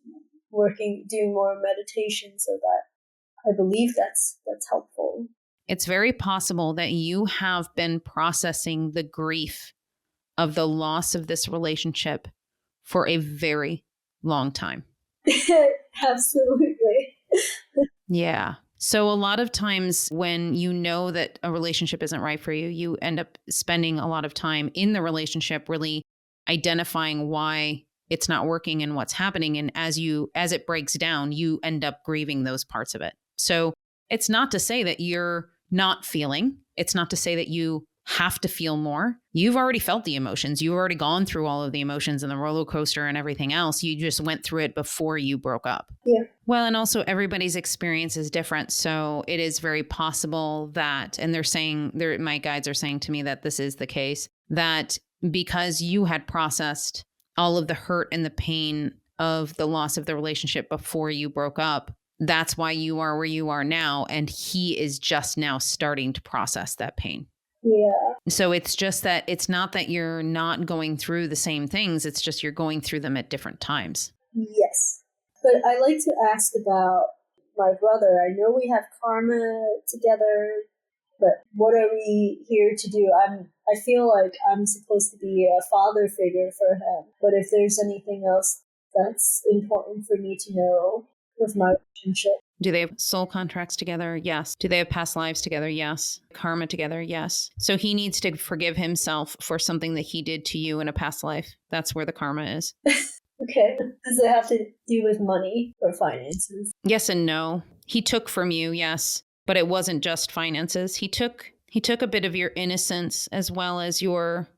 doing more meditation so that I believe that's helpful. It's very possible that you have been processing the grief of the loss of this relationship for a very long time. Absolutely. Yeah. So a lot of times when you know that a relationship isn't right for you, you end up spending a lot of time in the relationship really identifying why it's not working and what's happening. And as it breaks down, you end up grieving those parts of it. So it's not to say that you're not feeling. It's not to say that you have to feel more. You've already felt the emotions. You've already gone through all of the emotions and the roller coaster and everything else. You just went through it before you broke up. Yeah. Well, and also everybody's experience is different. So it is very possible that, and my guides are saying to me that this is the case, that because you had processed all of the hurt and the pain of the loss of the relationship before you broke up, that's why you are where you are now. And he is just now starting to process that pain. Yeah. So it's just that it's not that you're not going through the same things. It's just you're going through them at different times. Yes. But I like to ask about my brother. I know we have karma together, but what are we here to do? I feel like I'm supposed to be a father figure for him. But if there's anything else that's important for me to know with my relationship. Do they have soul contracts together? Yes. Do they have past lives together? Yes. Karma together? Yes. So he needs to forgive himself for something that he did to you in a past life. That's where the karma is. Okay. Does it have to do with money or finances? Yes and no. He took from you, yes. But it wasn't just finances. He took a bit of your innocence as well as your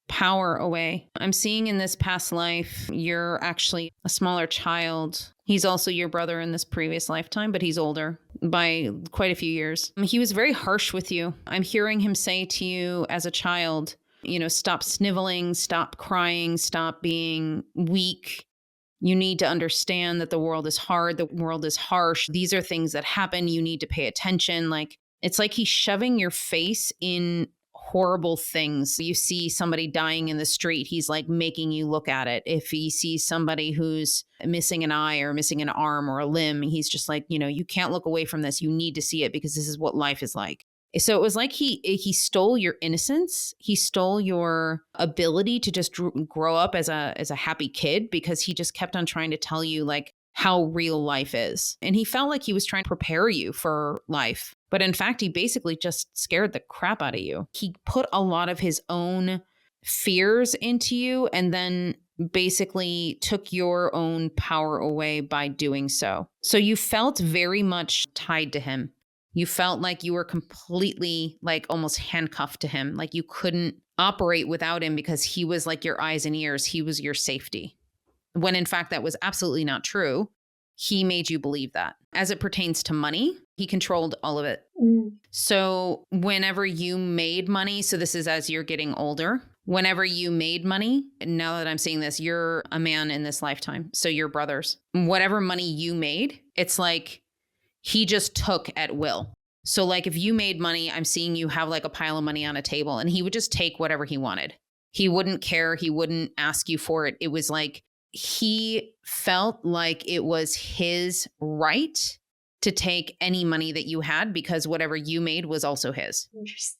power away. I'm seeing in this past life, you're actually a smaller child. He's also your brother in this previous lifetime, but he's older by quite a few years. He was very harsh with you. I'm hearing him say to you as a child, stop sniveling, stop crying, stop being weak. You need to understand that the world is hard. The world is harsh. These are things that happen. You need to pay attention. It's like he's shoving your face in horrible things. You see somebody dying in the street, he's like making you look at it. If he sees somebody who's missing an eye or missing an arm or a limb, he's just like, you can't look away from this. You need to see it because this is what life is like. So it was like he stole your innocence. He stole your ability to just grow up as a happy kid because he just kept on trying to tell you how real life is. And he felt like he was trying to prepare you for life. But in fact, he basically just scared the crap out of you. He put a lot of his own fears into you and then basically took your own power away by doing so. So you felt very much tied to him. You felt like you were completely almost handcuffed to him. Like you couldn't operate without him because he was like your eyes and ears. He was your safety. When in fact, that was absolutely not true. He made you believe that. As it pertains to money, he controlled all of it. Mm. So whenever you made money, so this is as you're getting older, whenever you made money, now that I'm seeing this, you're a man in this lifetime. So you're brothers. Whatever money you made, it's like he just took at will. So if you made money, I'm seeing you have a pile of money on a table and he would just take whatever he wanted. He wouldn't care. He wouldn't ask you for it. It was like he felt like it was his right to take any money that you had because whatever you made was also his. Interesting.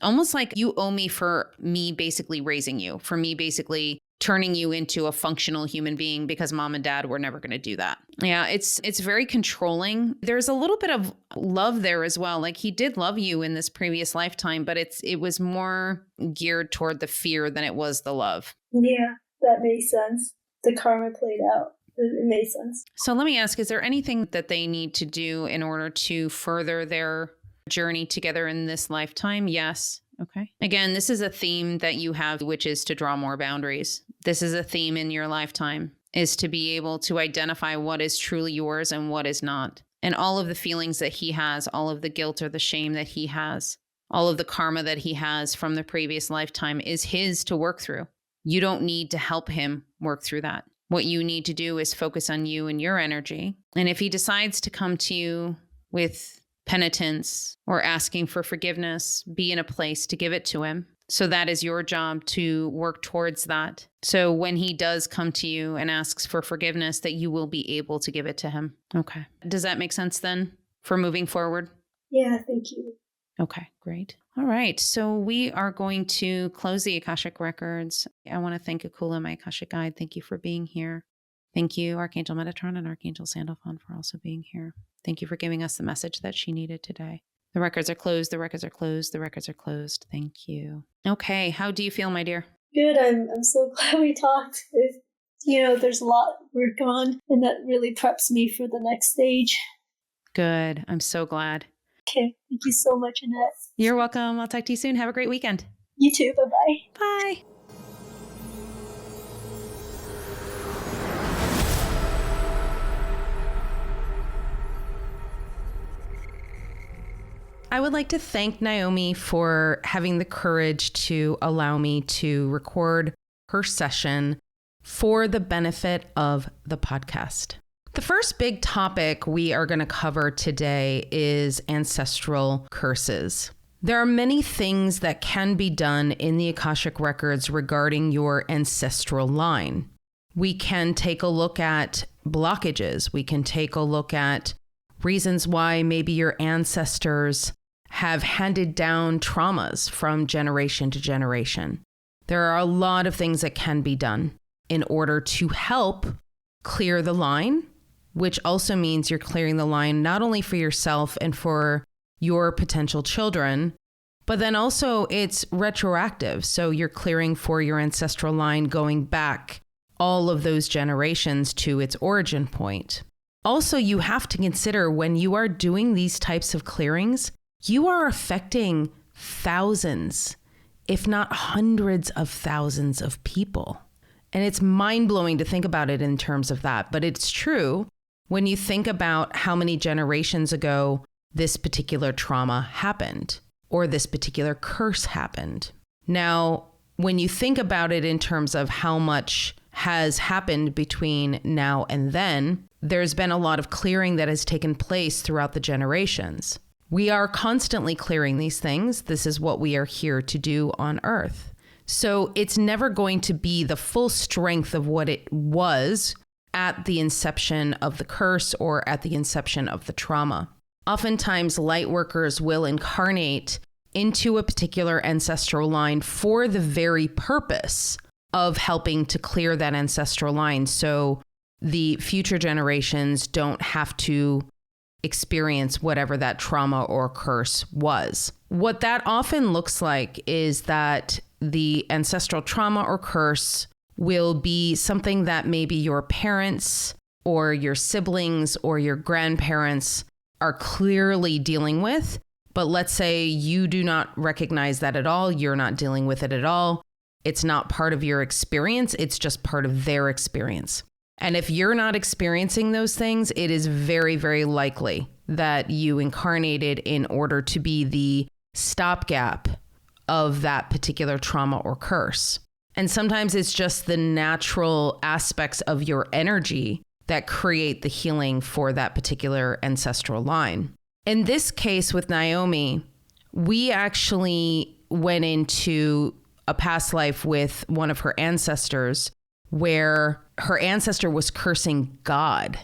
Almost like you owe me for me basically raising you, for me basically turning you into a functional human being because mom and dad were never going to do that. Yeah, it's very controlling. There's a little bit of love there as well. Like he did love you in this previous lifetime, but it was more geared toward the fear than it was the love. Yeah, that makes sense. The karma played out. It made sense. So let me ask, is there anything that they need to do in order to further their journey together in this lifetime? Yes. Okay. Again, this is a theme that you have, which is to draw more boundaries. This is a theme in your lifetime, is to be able to identify what is truly yours and what is not. And all of the feelings that he has, all of the guilt or the shame that he has, all of the karma that he has from the previous lifetime is his to work through. You don't need to help him work through that. What you need to do is focus on you and your energy. And if he decides to come to you with penitence or asking for forgiveness, be in a place to give it to him. So that is your job to work towards that. So when he does come to you and asks for forgiveness, that you will be able to give it to him. Okay. Does that make sense then for moving forward? Yeah, thank you. Okay, great. All right. So we are going to close the Akashic Records. I want to thank Akula, my Akashic Guide. Thank you for being here. Thank you, Archangel Metatron and Archangel Sandalphon, for also being here. Thank you for giving us the message that she needed today. The records are closed. The records are closed. The records are closed. Thank you. Okay. How do you feel, my dear? Good. I'm so glad we talked. There's a lot work on, and that really preps me for the next stage. Good. I'm so glad. Okay. Thank you so much, Annette. You're welcome. I'll talk to you soon. Have a great weekend. You too. Bye-bye. Bye. I would like to thank Naomi for having the courage to allow me to record her session for the benefit of the podcast. The first big topic we are going to cover today is ancestral curses. There are many things that can be done in the Akashic Records regarding your ancestral line. We can take a look at blockages. We can take a look at reasons why maybe your ancestors have handed down traumas from generation to generation. There are a lot of things that can be done in order to help clear the line, which also means you're clearing the line not only for yourself and for your potential children, but then also it's retroactive. So you're clearing for your ancestral line going back all of those generations to its origin point. Also, you have to consider when you are doing these types of clearings, you are affecting thousands, if not hundreds of thousands of people. And it's mind-blowing to think about it in terms of that. But it's true when you think about how many generations ago this particular trauma happened or this particular curse happened. Now, when you think about it in terms of how much has happened between now and then, there's been a lot of clearing that has taken place throughout the generations. We are constantly clearing these things. This is what we are here to do on Earth. So it's never going to be the full strength of what it was at the inception of the curse or at the inception of the trauma. Oftentimes, light workers will incarnate into a particular ancestral line for the very purpose of helping to clear that ancestral line so the future generations don't have to experience whatever that trauma or curse was. What that often looks like is that the ancestral trauma or curse will be something that maybe your parents or your siblings or your grandparents are clearly dealing with. But let's say you do not recognize that at all. You're not dealing with it at all. It's not part of your experience. It's just part of their experience. And if you're not experiencing those things, it is very, very likely that you incarnated in order to be the stopgap of that particular trauma or curse. And sometimes it's just the natural aspects of your energy that create the healing for that particular ancestral line. In this case with Naomi, we actually went into a past life with one of her ancestors where her ancestor was cursing God.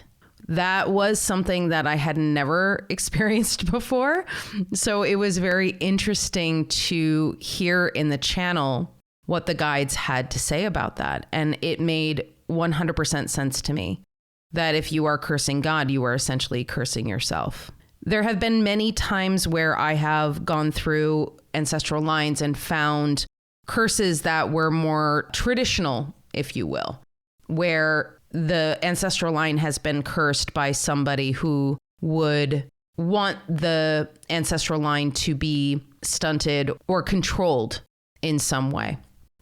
That was something that I had never experienced before. So it was very interesting to hear in the channel what the guides had to say about that. And it made 100% sense to me that if you are cursing God, you are essentially cursing yourself. There have been many times where I have gone through ancestral lines and found curses that were more traditional, if you will, where the ancestral line has been cursed by somebody who would want the ancestral line to be stunted or controlled in some way.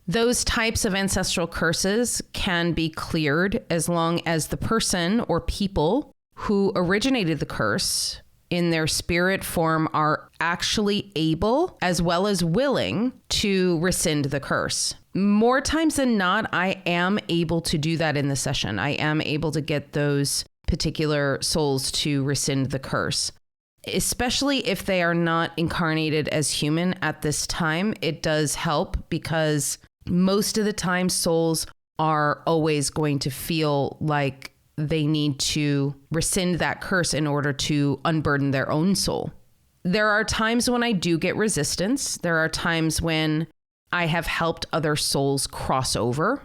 Those types of ancestral curses can be cleared as long as the person or people who originated the curse in their spirit form are actually able as well as willing to rescind the curse. More times than not, I am able to do that in the session. I am able to get those particular souls to rescind the curse, especially if they are not incarnated as human at this time. It does help because most of the time souls are always going to feel like they need to rescind that curse in order to unburden their own soul. There are times when I do get resistance. There are times when I have helped other souls cross over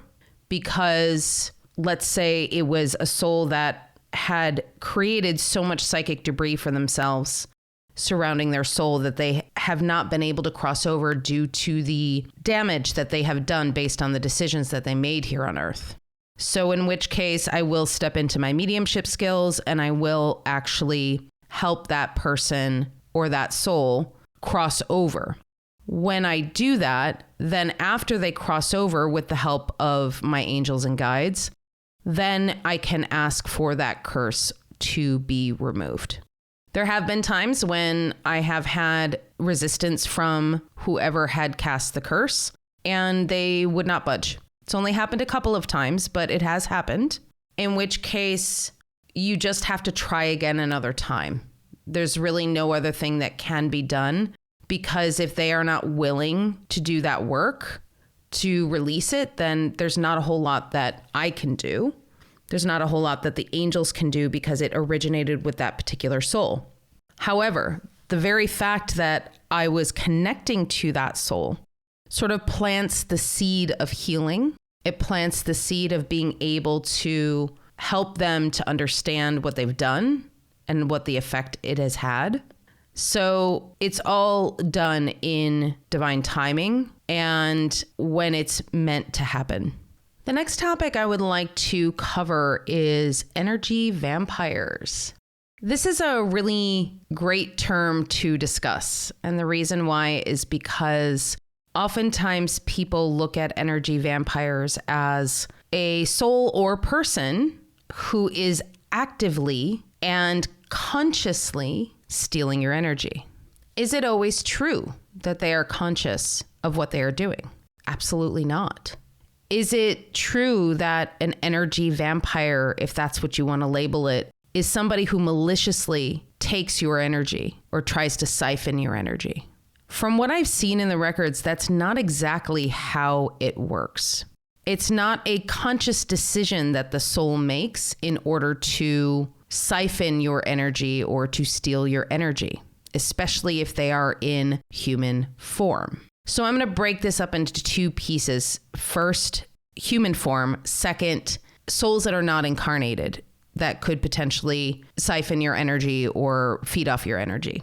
because, let's say it was a soul that had created so much psychic debris for themselves surrounding their soul that they have not been able to cross over due to the damage that they have done based on the decisions that they made here on Earth. So in which case I will step into my mediumship skills and I will actually help that person or that soul cross over. When I do that, then after they cross over with the help of my angels and guides, then I can ask for that curse to be removed. There have been times when I have had resistance from whoever had cast the curse and they would not budge. It's only happened a couple of times, but it has happened, in which case you just have to try again another time. There's really no other thing that can be done because if they are not willing to do that work to release it, then there's not a whole lot that I can do. There's not a whole lot that the angels can do because it originated with that particular soul. However, the very fact that I was connecting to that soul sort of plants the seed of healing. It plants the seed of being able to help them to understand what they've done and what the effect it has had. So it's all done in divine timing and when it's meant to happen. The next topic I would like to cover is energy vampires. This is a really great term to discuss. And the reason why is because oftentimes people look at energy vampires as a soul or person who is actively and consciously stealing your energy. Is it always true that they are conscious of what they are doing? Absolutely not. Is it true that an energy vampire, if that's what you want to label it, is somebody who maliciously takes your energy or tries to siphon your energy? From what I've seen in the records, that's not exactly how it works. It's not a conscious decision that the soul makes in order to siphon your energy or to steal your energy, especially if they are in human form. So I'm going to break this up into two pieces. First, human form. Second, souls that are not incarnated that could potentially siphon your energy or feed off your energy.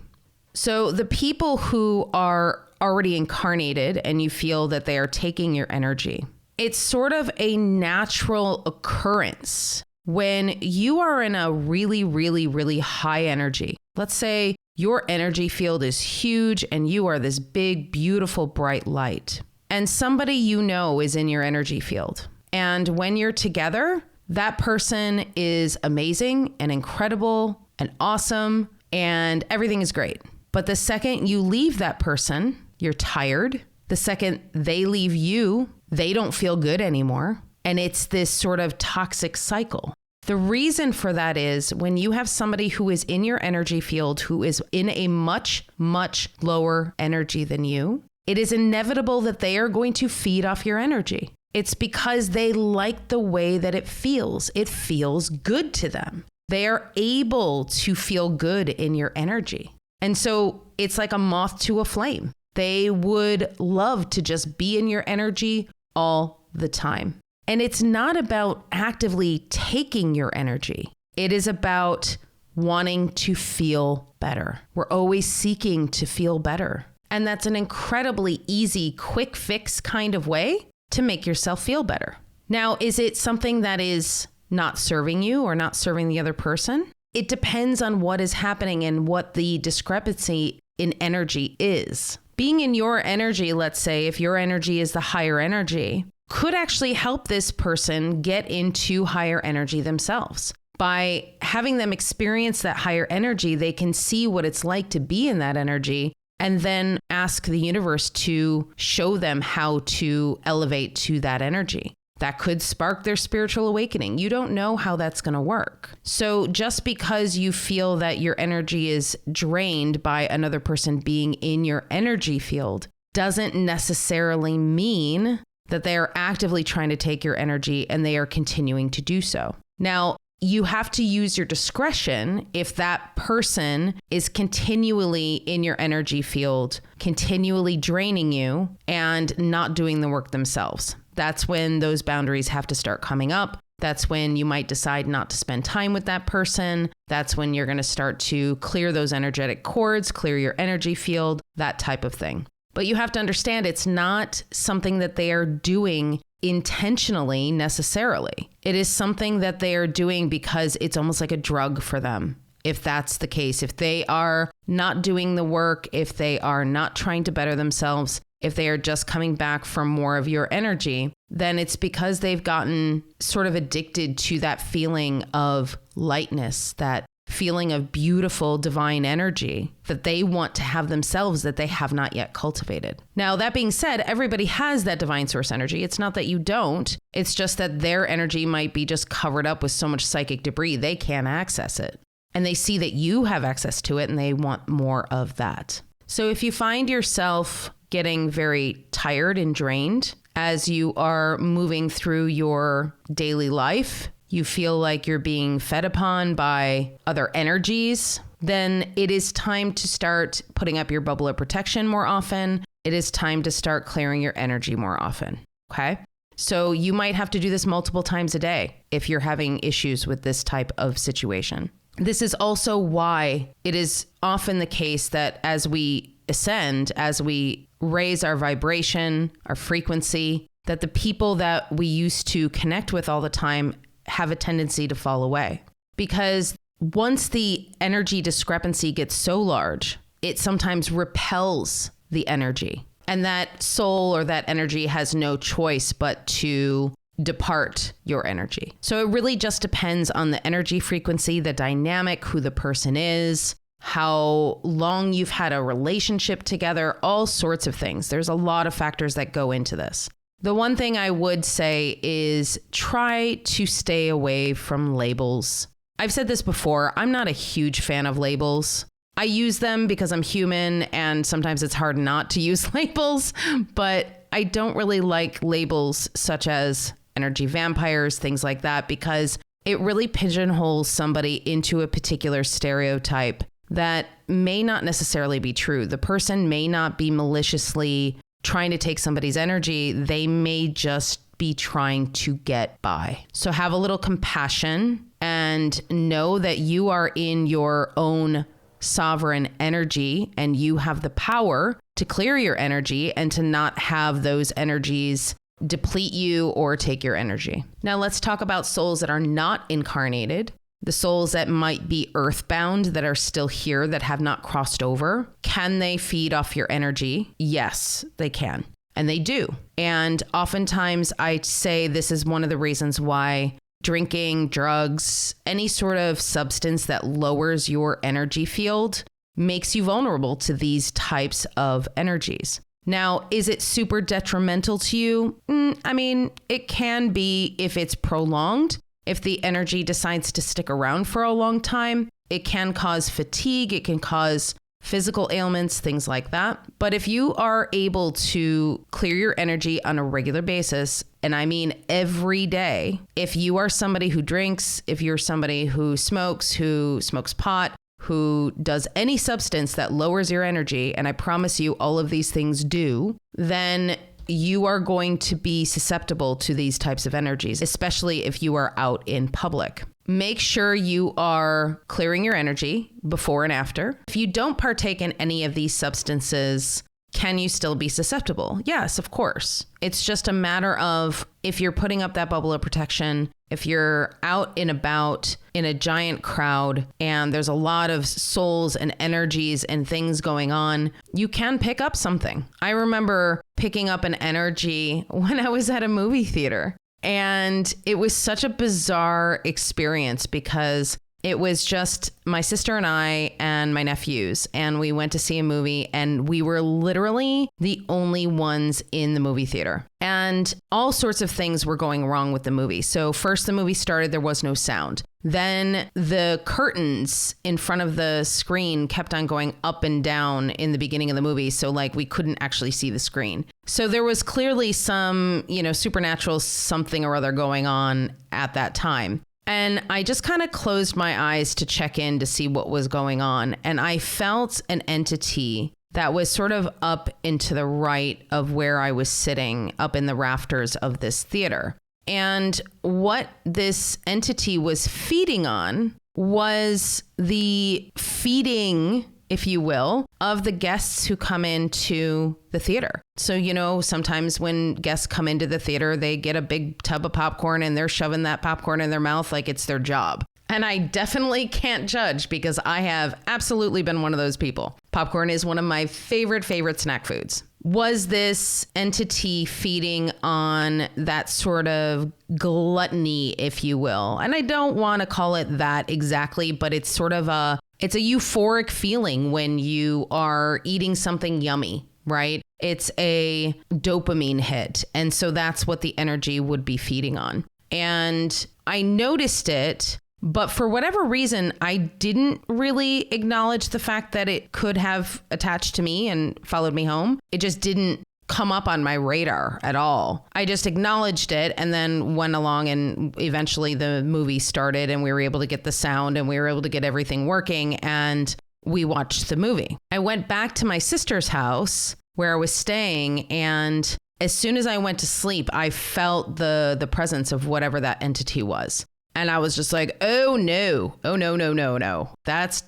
So the people who are already incarnated and you feel that they are taking your energy, it's sort of a natural occurrence when you are in a really, really, really high energy. Let's say your energy field is huge and you are this big, beautiful, bright light. And somebody you know is in your energy field. And when you're together, that person is amazing and incredible and awesome and everything is great. But the second you leave that person, you're tired. The second they leave you, they don't feel good anymore. And it's this sort of toxic cycle. The reason for that is when you have somebody who is in your energy field, who is in a much, much lower energy than you, it is inevitable that they are going to feed off your energy. It's because they like the way that it feels. It feels good to them. They are able to feel good in your energy. And so it's like a moth to a flame. They would love to just be in your energy all the time. And it's not about actively taking your energy. It is about wanting to feel better. We're always seeking to feel better. And that's an incredibly easy, quick fix kind of way to make yourself feel better. Now, is it something that is not serving you or not serving the other person? It depends on what is happening and what the discrepancy in energy is. Being in your energy, let's say, if your energy is the higher energy, could actually help this person get into higher energy themselves. By having them experience that higher energy, they can see what it's like to be in that energy and then ask the universe to show them how to elevate to that energy. That could spark their spiritual awakening. You don't know how that's going to work. So just because you feel that your energy is drained by another person being in your energy field doesn't necessarily mean that they are actively trying to take your energy and they are continuing to do so. Now, you have to use your discretion if that person is continually in your energy field, continually draining you and not doing the work themselves. That's when those boundaries have to start coming up. That's when you might decide not to spend time with that person. That's when you're going to start to clear those energetic cords, clear your energy field, that type of thing. But you have to understand it's not something that they are doing intentionally necessarily. It is something that they are doing because it's almost like a drug for them. If that's the case, if they are not doing the work, if they are not trying to better themselves, if they are just coming back from more of your energy, then it's because they've gotten sort of addicted to that feeling of lightness, that feeling of beautiful divine energy that they want to have themselves that they have not yet cultivated. Now, that being said, everybody has that divine source energy. It's not that you don't. It's just that their energy might be just covered up with so much psychic debris, they can't access it. And they see that you have access to it and they want more of that. So if you find yourself getting very tired and drained as you are moving through your daily life, you feel like you're being fed upon by other energies, then it is time to start putting up your bubble of protection more often. It is time to start clearing your energy more often. Okay? So you might have to do this multiple times a day if you're having issues with this type of situation. This is also why it is often the case that as we ascend, as we raise our vibration, our frequency, that the people that we used to connect with all the time have a tendency to fall away. Because once the energy discrepancy gets so large, it sometimes repels the energy. And that soul or that energy has no choice but to depart your energy. So it really just depends on the energy frequency, the dynamic, who the person is, how long you've had a relationship together, all sorts of things. There's a lot of factors that go into this. The one thing I would say is try to stay away from labels. I've said this before, I'm not a huge fan of labels. I use them because I'm human and sometimes it's hard not to use labels, but I don't really like labels such as energy vampires, things like that, because it really pigeonholes somebody into a particular stereotype that may not necessarily be true. The person may not be maliciously trying to take somebody's energy. They may just be trying to get by. So have a little compassion and know that you are in your own sovereign energy and you have the power to clear your energy and to not have those energies deplete you or take your energy. Now let's talk about souls that are not incarnated. The souls that might be earthbound, that are still here, that have not crossed over. Can they feed off your energy? Yes, they can. And they do. And oftentimes I say this is one of the reasons why drinking, drugs, any sort of substance that lowers your energy field makes you vulnerable to these types of energies. Now, is it super detrimental to you? I mean, it can be if it's prolonged. If the energy decides to stick around for a long time, it can cause fatigue. It can cause physical ailments, things like that. But if you are able to clear your energy on a regular basis, and I mean every day, if you are somebody who drinks, if you're somebody who smokes pot, who does any substance that lowers your energy, and I promise you all of these things do, then you are going to be susceptible to these types of energies, especially if you are out in public. Make sure you are clearing your energy before and after. If you don't partake in any of these substances, can you still be susceptible? Yes, of course. It's just a matter of if you're putting up that bubble of protection, if you're out and about in a giant crowd and there's a lot of souls and energies and things going on, you can pick up something. I remember picking up an energy when I was at a movie theater. And it was such a bizarre experience because it was just my sister and I and my nephews, and we went to see a movie, and we were literally the only ones in the movie theater. And all sorts of things were going wrong with the movie. So first the movie started, there was no sound. Then the curtains in front of the screen kept on going up and down in the beginning of the movie. So like we couldn't actually see the screen. So there was clearly some, supernatural something or other going on at that time. And I just kind of closed my eyes to check in to see what was going on. And I felt an entity that was sort of up and to the right of where I was sitting, up in the rafters of this theater. And what this entity was feeding on was the feeding, if you will, of the guests who come into the theater. So, sometimes when guests come into the theater, they get a big tub of popcorn and they're shoving that popcorn in their mouth like it's their job. And I definitely can't judge because I have absolutely been one of those people. Popcorn is one of my favorite snack foods. Was this entity feeding on that sort of gluttony, if you will? And I don't want to call it that exactly, but it's sort of it's a euphoric feeling when you are eating something yummy, right? It's a dopamine hit. And so that's what the energy would be feeding on. And I noticed it, but for whatever reason, I didn't really acknowledge the fact that it could have attached to me and followed me home. It just didn't come up on my radar at all. I just acknowledged it and then went along, and eventually the movie started and we were able to get the sound and we were able to get everything working, and we watched the movie. I went back to my sister's house where I was staying, and as soon as I went to sleep, I felt the presence of whatever that entity was. And I was just like, oh no.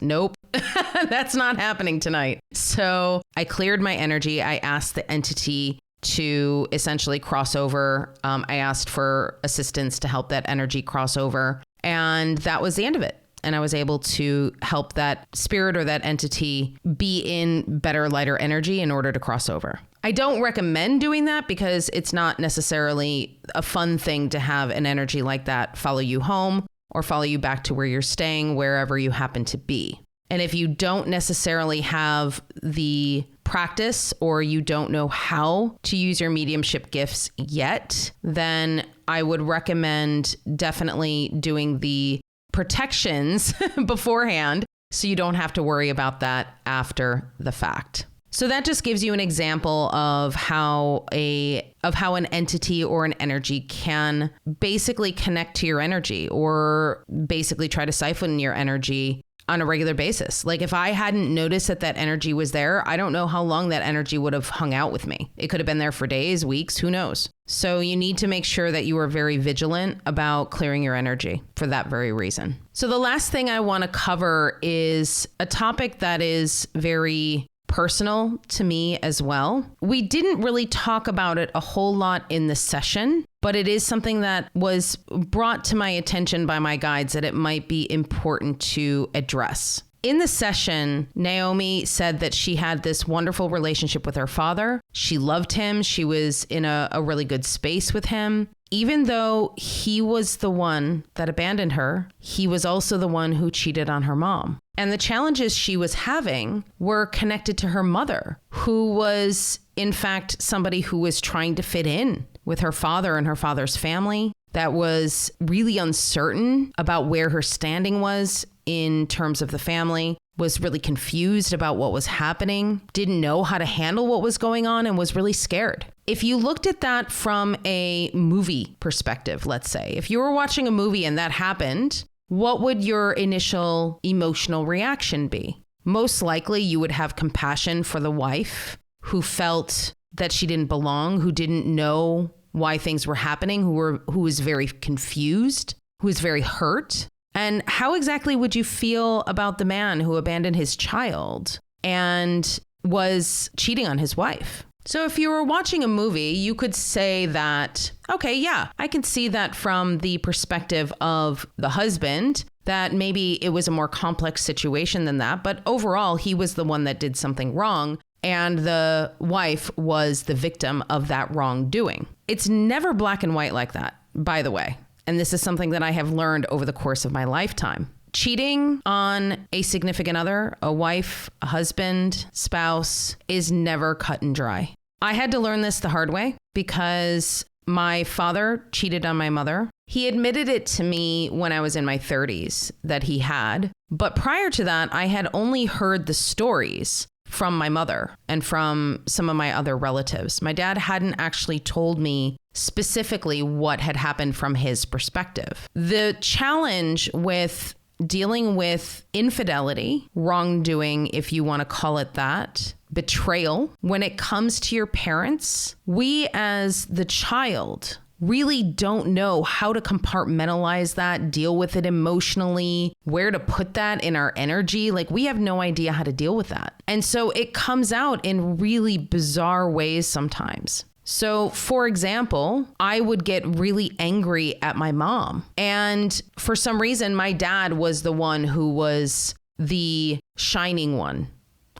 Nope. That's not happening tonight. So I cleared my energy. I asked the entity to essentially cross over. I asked for assistance to help that energy cross over. And that was the end of it. And I was able to help that spirit or that entity be in better, lighter energy in order to cross over. I don't recommend doing that because it's not necessarily a fun thing to have an energy like that follow you home or follow you back to where you're staying, wherever you happen to be. And if you don't necessarily have the practice or you don't know how to use your mediumship gifts yet, then I would recommend definitely doing the protections beforehand so you don't have to worry about that after the fact. So that just gives you an example of how an entity or an energy can basically connect to your energy or basically try to siphon your energy on a regular basis. Like if I hadn't noticed that energy was there, I don't know how long that energy would have hung out with me. It could have been there for days, weeks, who knows? So you need to make sure that you are very vigilant about clearing your energy for that very reason. So the last thing I want to cover is a topic that is very personal to me as well. We didn't really talk about it a whole lot in the session, but it is something that was brought to my attention by my guides that it might be important to address. In the session, Naomi said that she had this wonderful relationship with her father. She loved him. She was in a really good space with him. Even though he was the one that abandoned her, he was also the one who cheated on her mom. And the challenges she was having were connected to her mother, who was, in fact, somebody who was trying to fit in with her father and her father's family, that was really uncertain about where her standing was in terms of the family. was really confused about what was happening, didn't know how to handle what was going on, and was really scared. If you looked at that from a movie perspective, let's say, if you were watching a movie and that happened, what would your initial emotional reaction be? Most likely you would have compassion for the wife who felt that she didn't belong, who didn't know why things were happening, who was very confused, who was very hurt. And how exactly would you feel about the man who abandoned his child and was cheating on his wife? So if you were watching a movie, you could say that, okay, yeah, I can see that from the perspective of the husband, that maybe it was a more complex situation than that. But overall, he was the one that did something wrong, and the wife was the victim of that wrongdoing. It's never black and white like that, by the way. And this is something that I have learned over the course of my lifetime. Cheating on a significant other, a wife, a husband, spouse, is never cut and dry. I had to learn this the hard way because my father cheated on my mother. He admitted it to me when I was in my 30s that he had. But prior to that, I had only heard the stories from my mother and from some of my other relatives. My dad hadn't actually told me specifically what had happened from his perspective. The challenge with dealing with infidelity, wrongdoing, if you want to call it that, betrayal, when it comes to your parents, we as the child really don't know how to compartmentalize that, deal with it emotionally, where to put that in our energy. Like, we have no idea how to deal with that. And so it comes out in really bizarre ways sometimes. So, for example, I would get really angry at my mom. And for some reason, my dad was the one who was the shining one.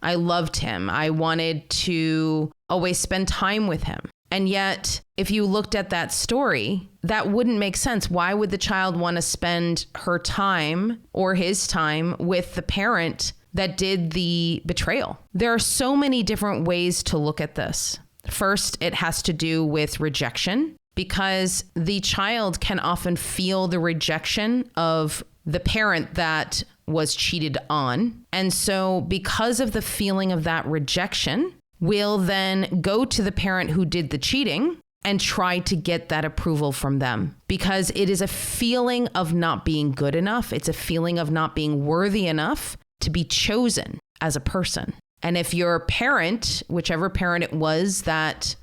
I loved him. I wanted to always spend time with him. And yet, if you looked at that story, that wouldn't make sense. Why would the child want to spend her time or his time with the parent that did the betrayal? There are so many different ways to look at this. First, it has to do with rejection, because the child can often feel the rejection of the parent that was cheated on. And so because of the feeling of that rejection, will then go to the parent who did the cheating and try to get that approval from them, because it is a feeling of not being good enough. It's a feeling of not being worthy enough to be chosen as a person. And if your parent, whichever parent it was that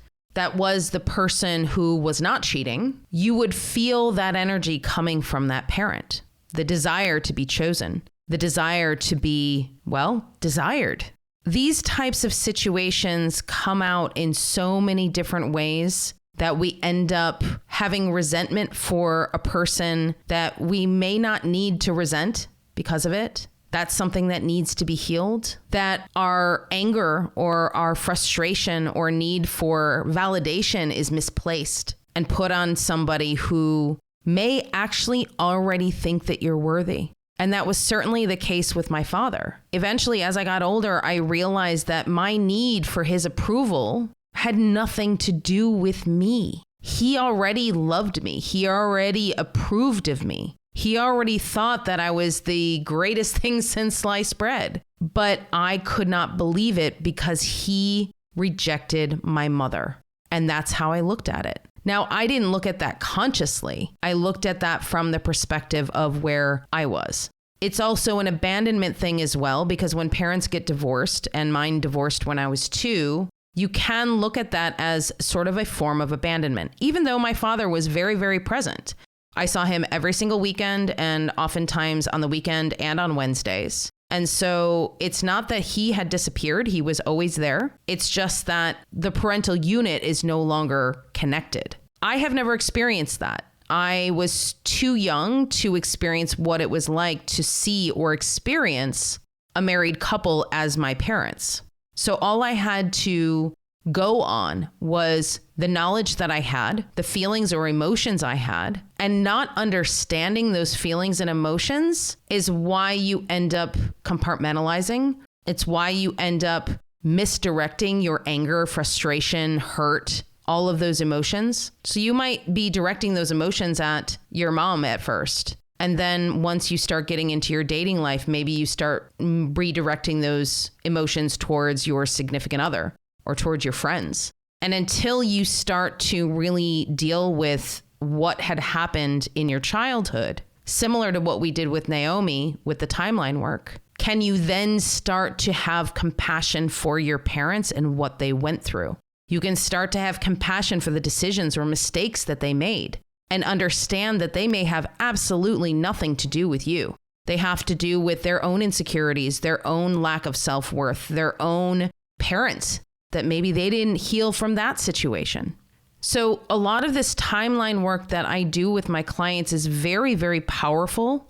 was the person who was not cheating, you would feel that energy coming from that parent, the desire to be chosen, the desire to be, well, desired. These types of situations come out in so many different ways that we end up having resentment for a person that we may not need to resent because of it. That's something that needs to be healed. That our anger or our frustration or need for validation is misplaced and put on somebody who may actually already think that you're worthy. And that was certainly the case with my father. Eventually, as I got older, I realized that my need for his approval had nothing to do with me. He already loved me. He already approved of me. He already thought that I was the greatest thing since sliced bread. But I could not believe it because he rejected my mother. And that's how I looked at it. Now, I didn't look at that consciously. I looked at that from the perspective of where I was. It's also an abandonment thing as well, because when parents get divorced, and mine divorced when I was 2, you can look at that as sort of a form of abandonment, even though my father was very, very present. I saw him every single weekend, and oftentimes on the weekend and on Wednesdays. And so it's not that he had disappeared. He was always there. It's just that the parental unit is no longer connected. I have never experienced that. I was too young to experience what it was like to see or experience a married couple as my parents. So all I had to go on was the knowledge that I had, the feelings or emotions I had, and not understanding those feelings and emotions is why you end up compartmentalizing. It's why you end up misdirecting your anger, frustration, hurt, all of those emotions. So you might be directing those emotions at your mom at first, And then once you start getting into your dating life, maybe you start redirecting those emotions towards your significant other or towards your friends. And until you start to really deal with what had happened in your childhood, similar to what we did with Naomi with the timeline work, can you then start to have compassion for your parents and what they went through? You can start to have compassion for the decisions or mistakes that they made and understand that they may have absolutely nothing to do with you. They have to do with their own insecurities, their own lack of self-worth, their own parents, that maybe they didn't heal from that situation. So a lot of this timeline work that I do with my clients is very, very powerful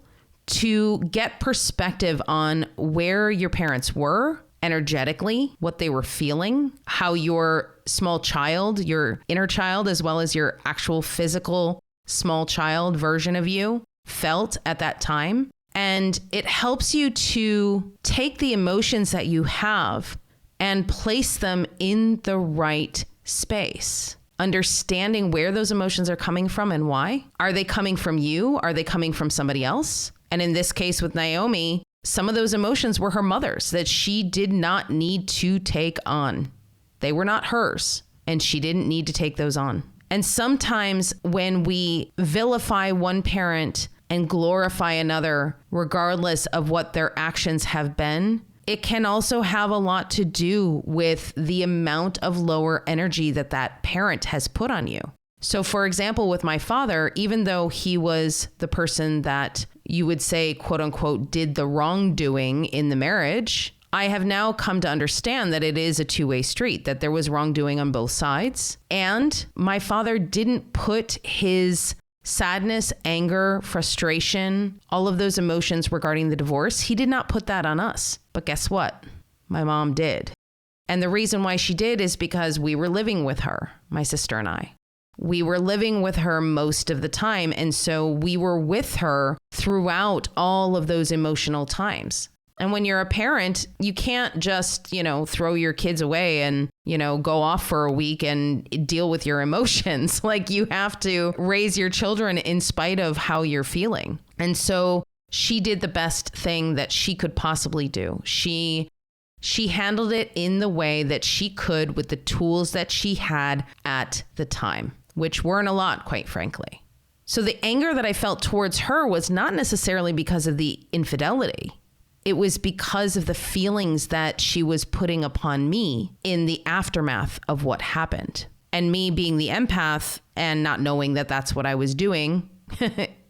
to get perspective on where your parents were energetically, what they were feeling, how your small child, your inner child, as well as your actual physical small child version of you felt at that time. And it helps you to take the emotions that you have and place them in the right space. Understanding where those emotions are coming from and why. Are they coming from you? Are they coming from somebody else? And in this case with Naomi, some of those emotions were her mother's that she did not need to take on. They were not hers, and she didn't need to take those on. And sometimes when we vilify one parent and glorify another, regardless of what their actions have been, it can also have a lot to do with the amount of lower energy that that parent has put on you. So for example, with my father, even though he was the person that you would say, quote unquote, did the wrongdoing in the marriage, I have now come to understand that it is a two-way street, that there was wrongdoing on both sides. And my father didn't put his sadness, anger, frustration, all of those emotions regarding the divorce, he did not put that on us. But guess what? My mom did. And the reason why she did is because we were living with her, my sister and I. We were living with her most of the time. And so we were with her throughout all of those emotional times. And when you're a parent, you can't just, throw your kids away and, go off for a week and deal with your emotions. Like you have to raise your children in spite of how you're feeling. And so she did the best thing that she could possibly do. She handled it in the way that she could with the tools that she had at the time, which weren't a lot, quite frankly. So the anger that I felt towards her was not necessarily because of the infidelity. It was because of the feelings that she was putting upon me in the aftermath of what happened. And me being the empath and not knowing that that's what I was doing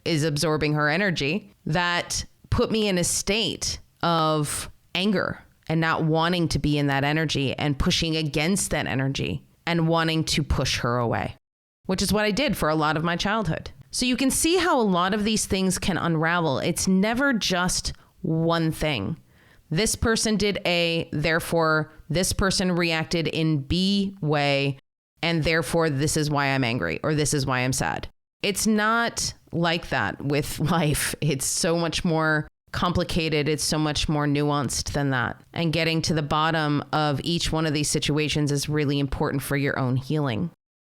is absorbing her energy, that put me in a state of anger and not wanting to be in that energy and pushing against that energy and wanting to push her away, which is what I did for a lot of my childhood. So you can see how a lot of these things can unravel. It's never just one thing. This person did A, therefore this person reacted in B way, and therefore this is why I'm angry or this is why I'm sad. It's not like that with life. It's so much more complicated. It's so much more nuanced than that. And getting to the bottom of each one of these situations is really important for your own healing.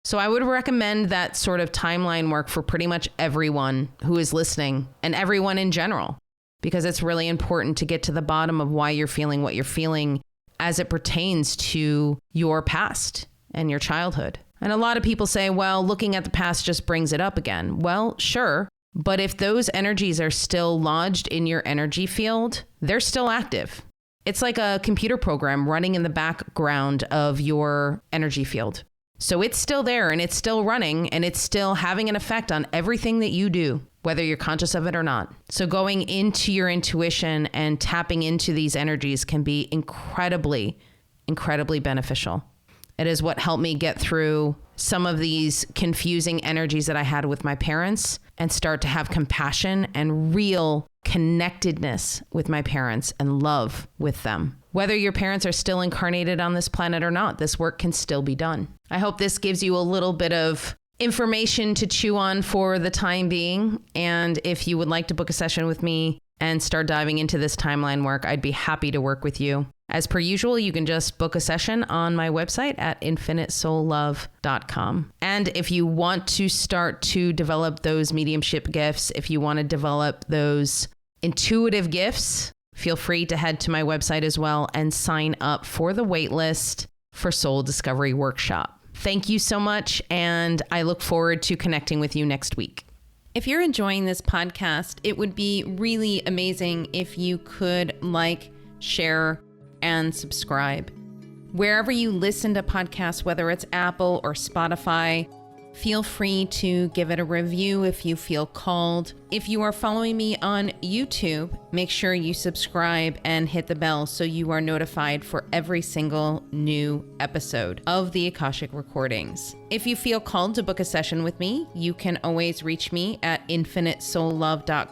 So I would recommend that sort of timeline work for pretty much everyone who is listening and everyone in general, because it's really important to get to the bottom of why you're feeling what you're feeling as it pertains to your past and your childhood. And a lot of people say, well, looking at the past just brings it up again. Well, sure. But if those energies are still lodged in your energy field, they're still active. It's like a computer program running in the background of your energy field. So it's still there and it's still running and it's still having an effect on everything that you do, whether you're conscious of it or not. So going into your intuition and tapping into these energies can be incredibly, incredibly beneficial. It is what helped me get through some of these confusing energies that I had with my parents and start to have compassion and real connectedness with my parents and love with them. Whether your parents are still incarnated on this planet or not, this work can still be done. I hope this gives you a little bit of information to chew on for the time being. And if you would like to book a session with me and start diving into this timeline work, I'd be happy to work with you. As per usual, you can just book a session on my website at infinitesoullove.com. And if you want to start to develop those mediumship gifts, if you want to develop those intuitive gifts, feel free to head to my website as well and sign up for the waitlist for Soul Discovery Workshop. Thank you so much, and I look forward to connecting with you next week. If you're enjoying this podcast, it would be really amazing if you could like, share, and subscribe. Wherever you listen to podcasts, whether it's Apple or Spotify, feel free to give it a review if you feel called. If you are following me on YouTube, make sure you subscribe and hit the bell so you are notified for every single new episode of the Akashic Recordings. If you feel called to book a session with me, you can always reach me at infinitesoullove.com.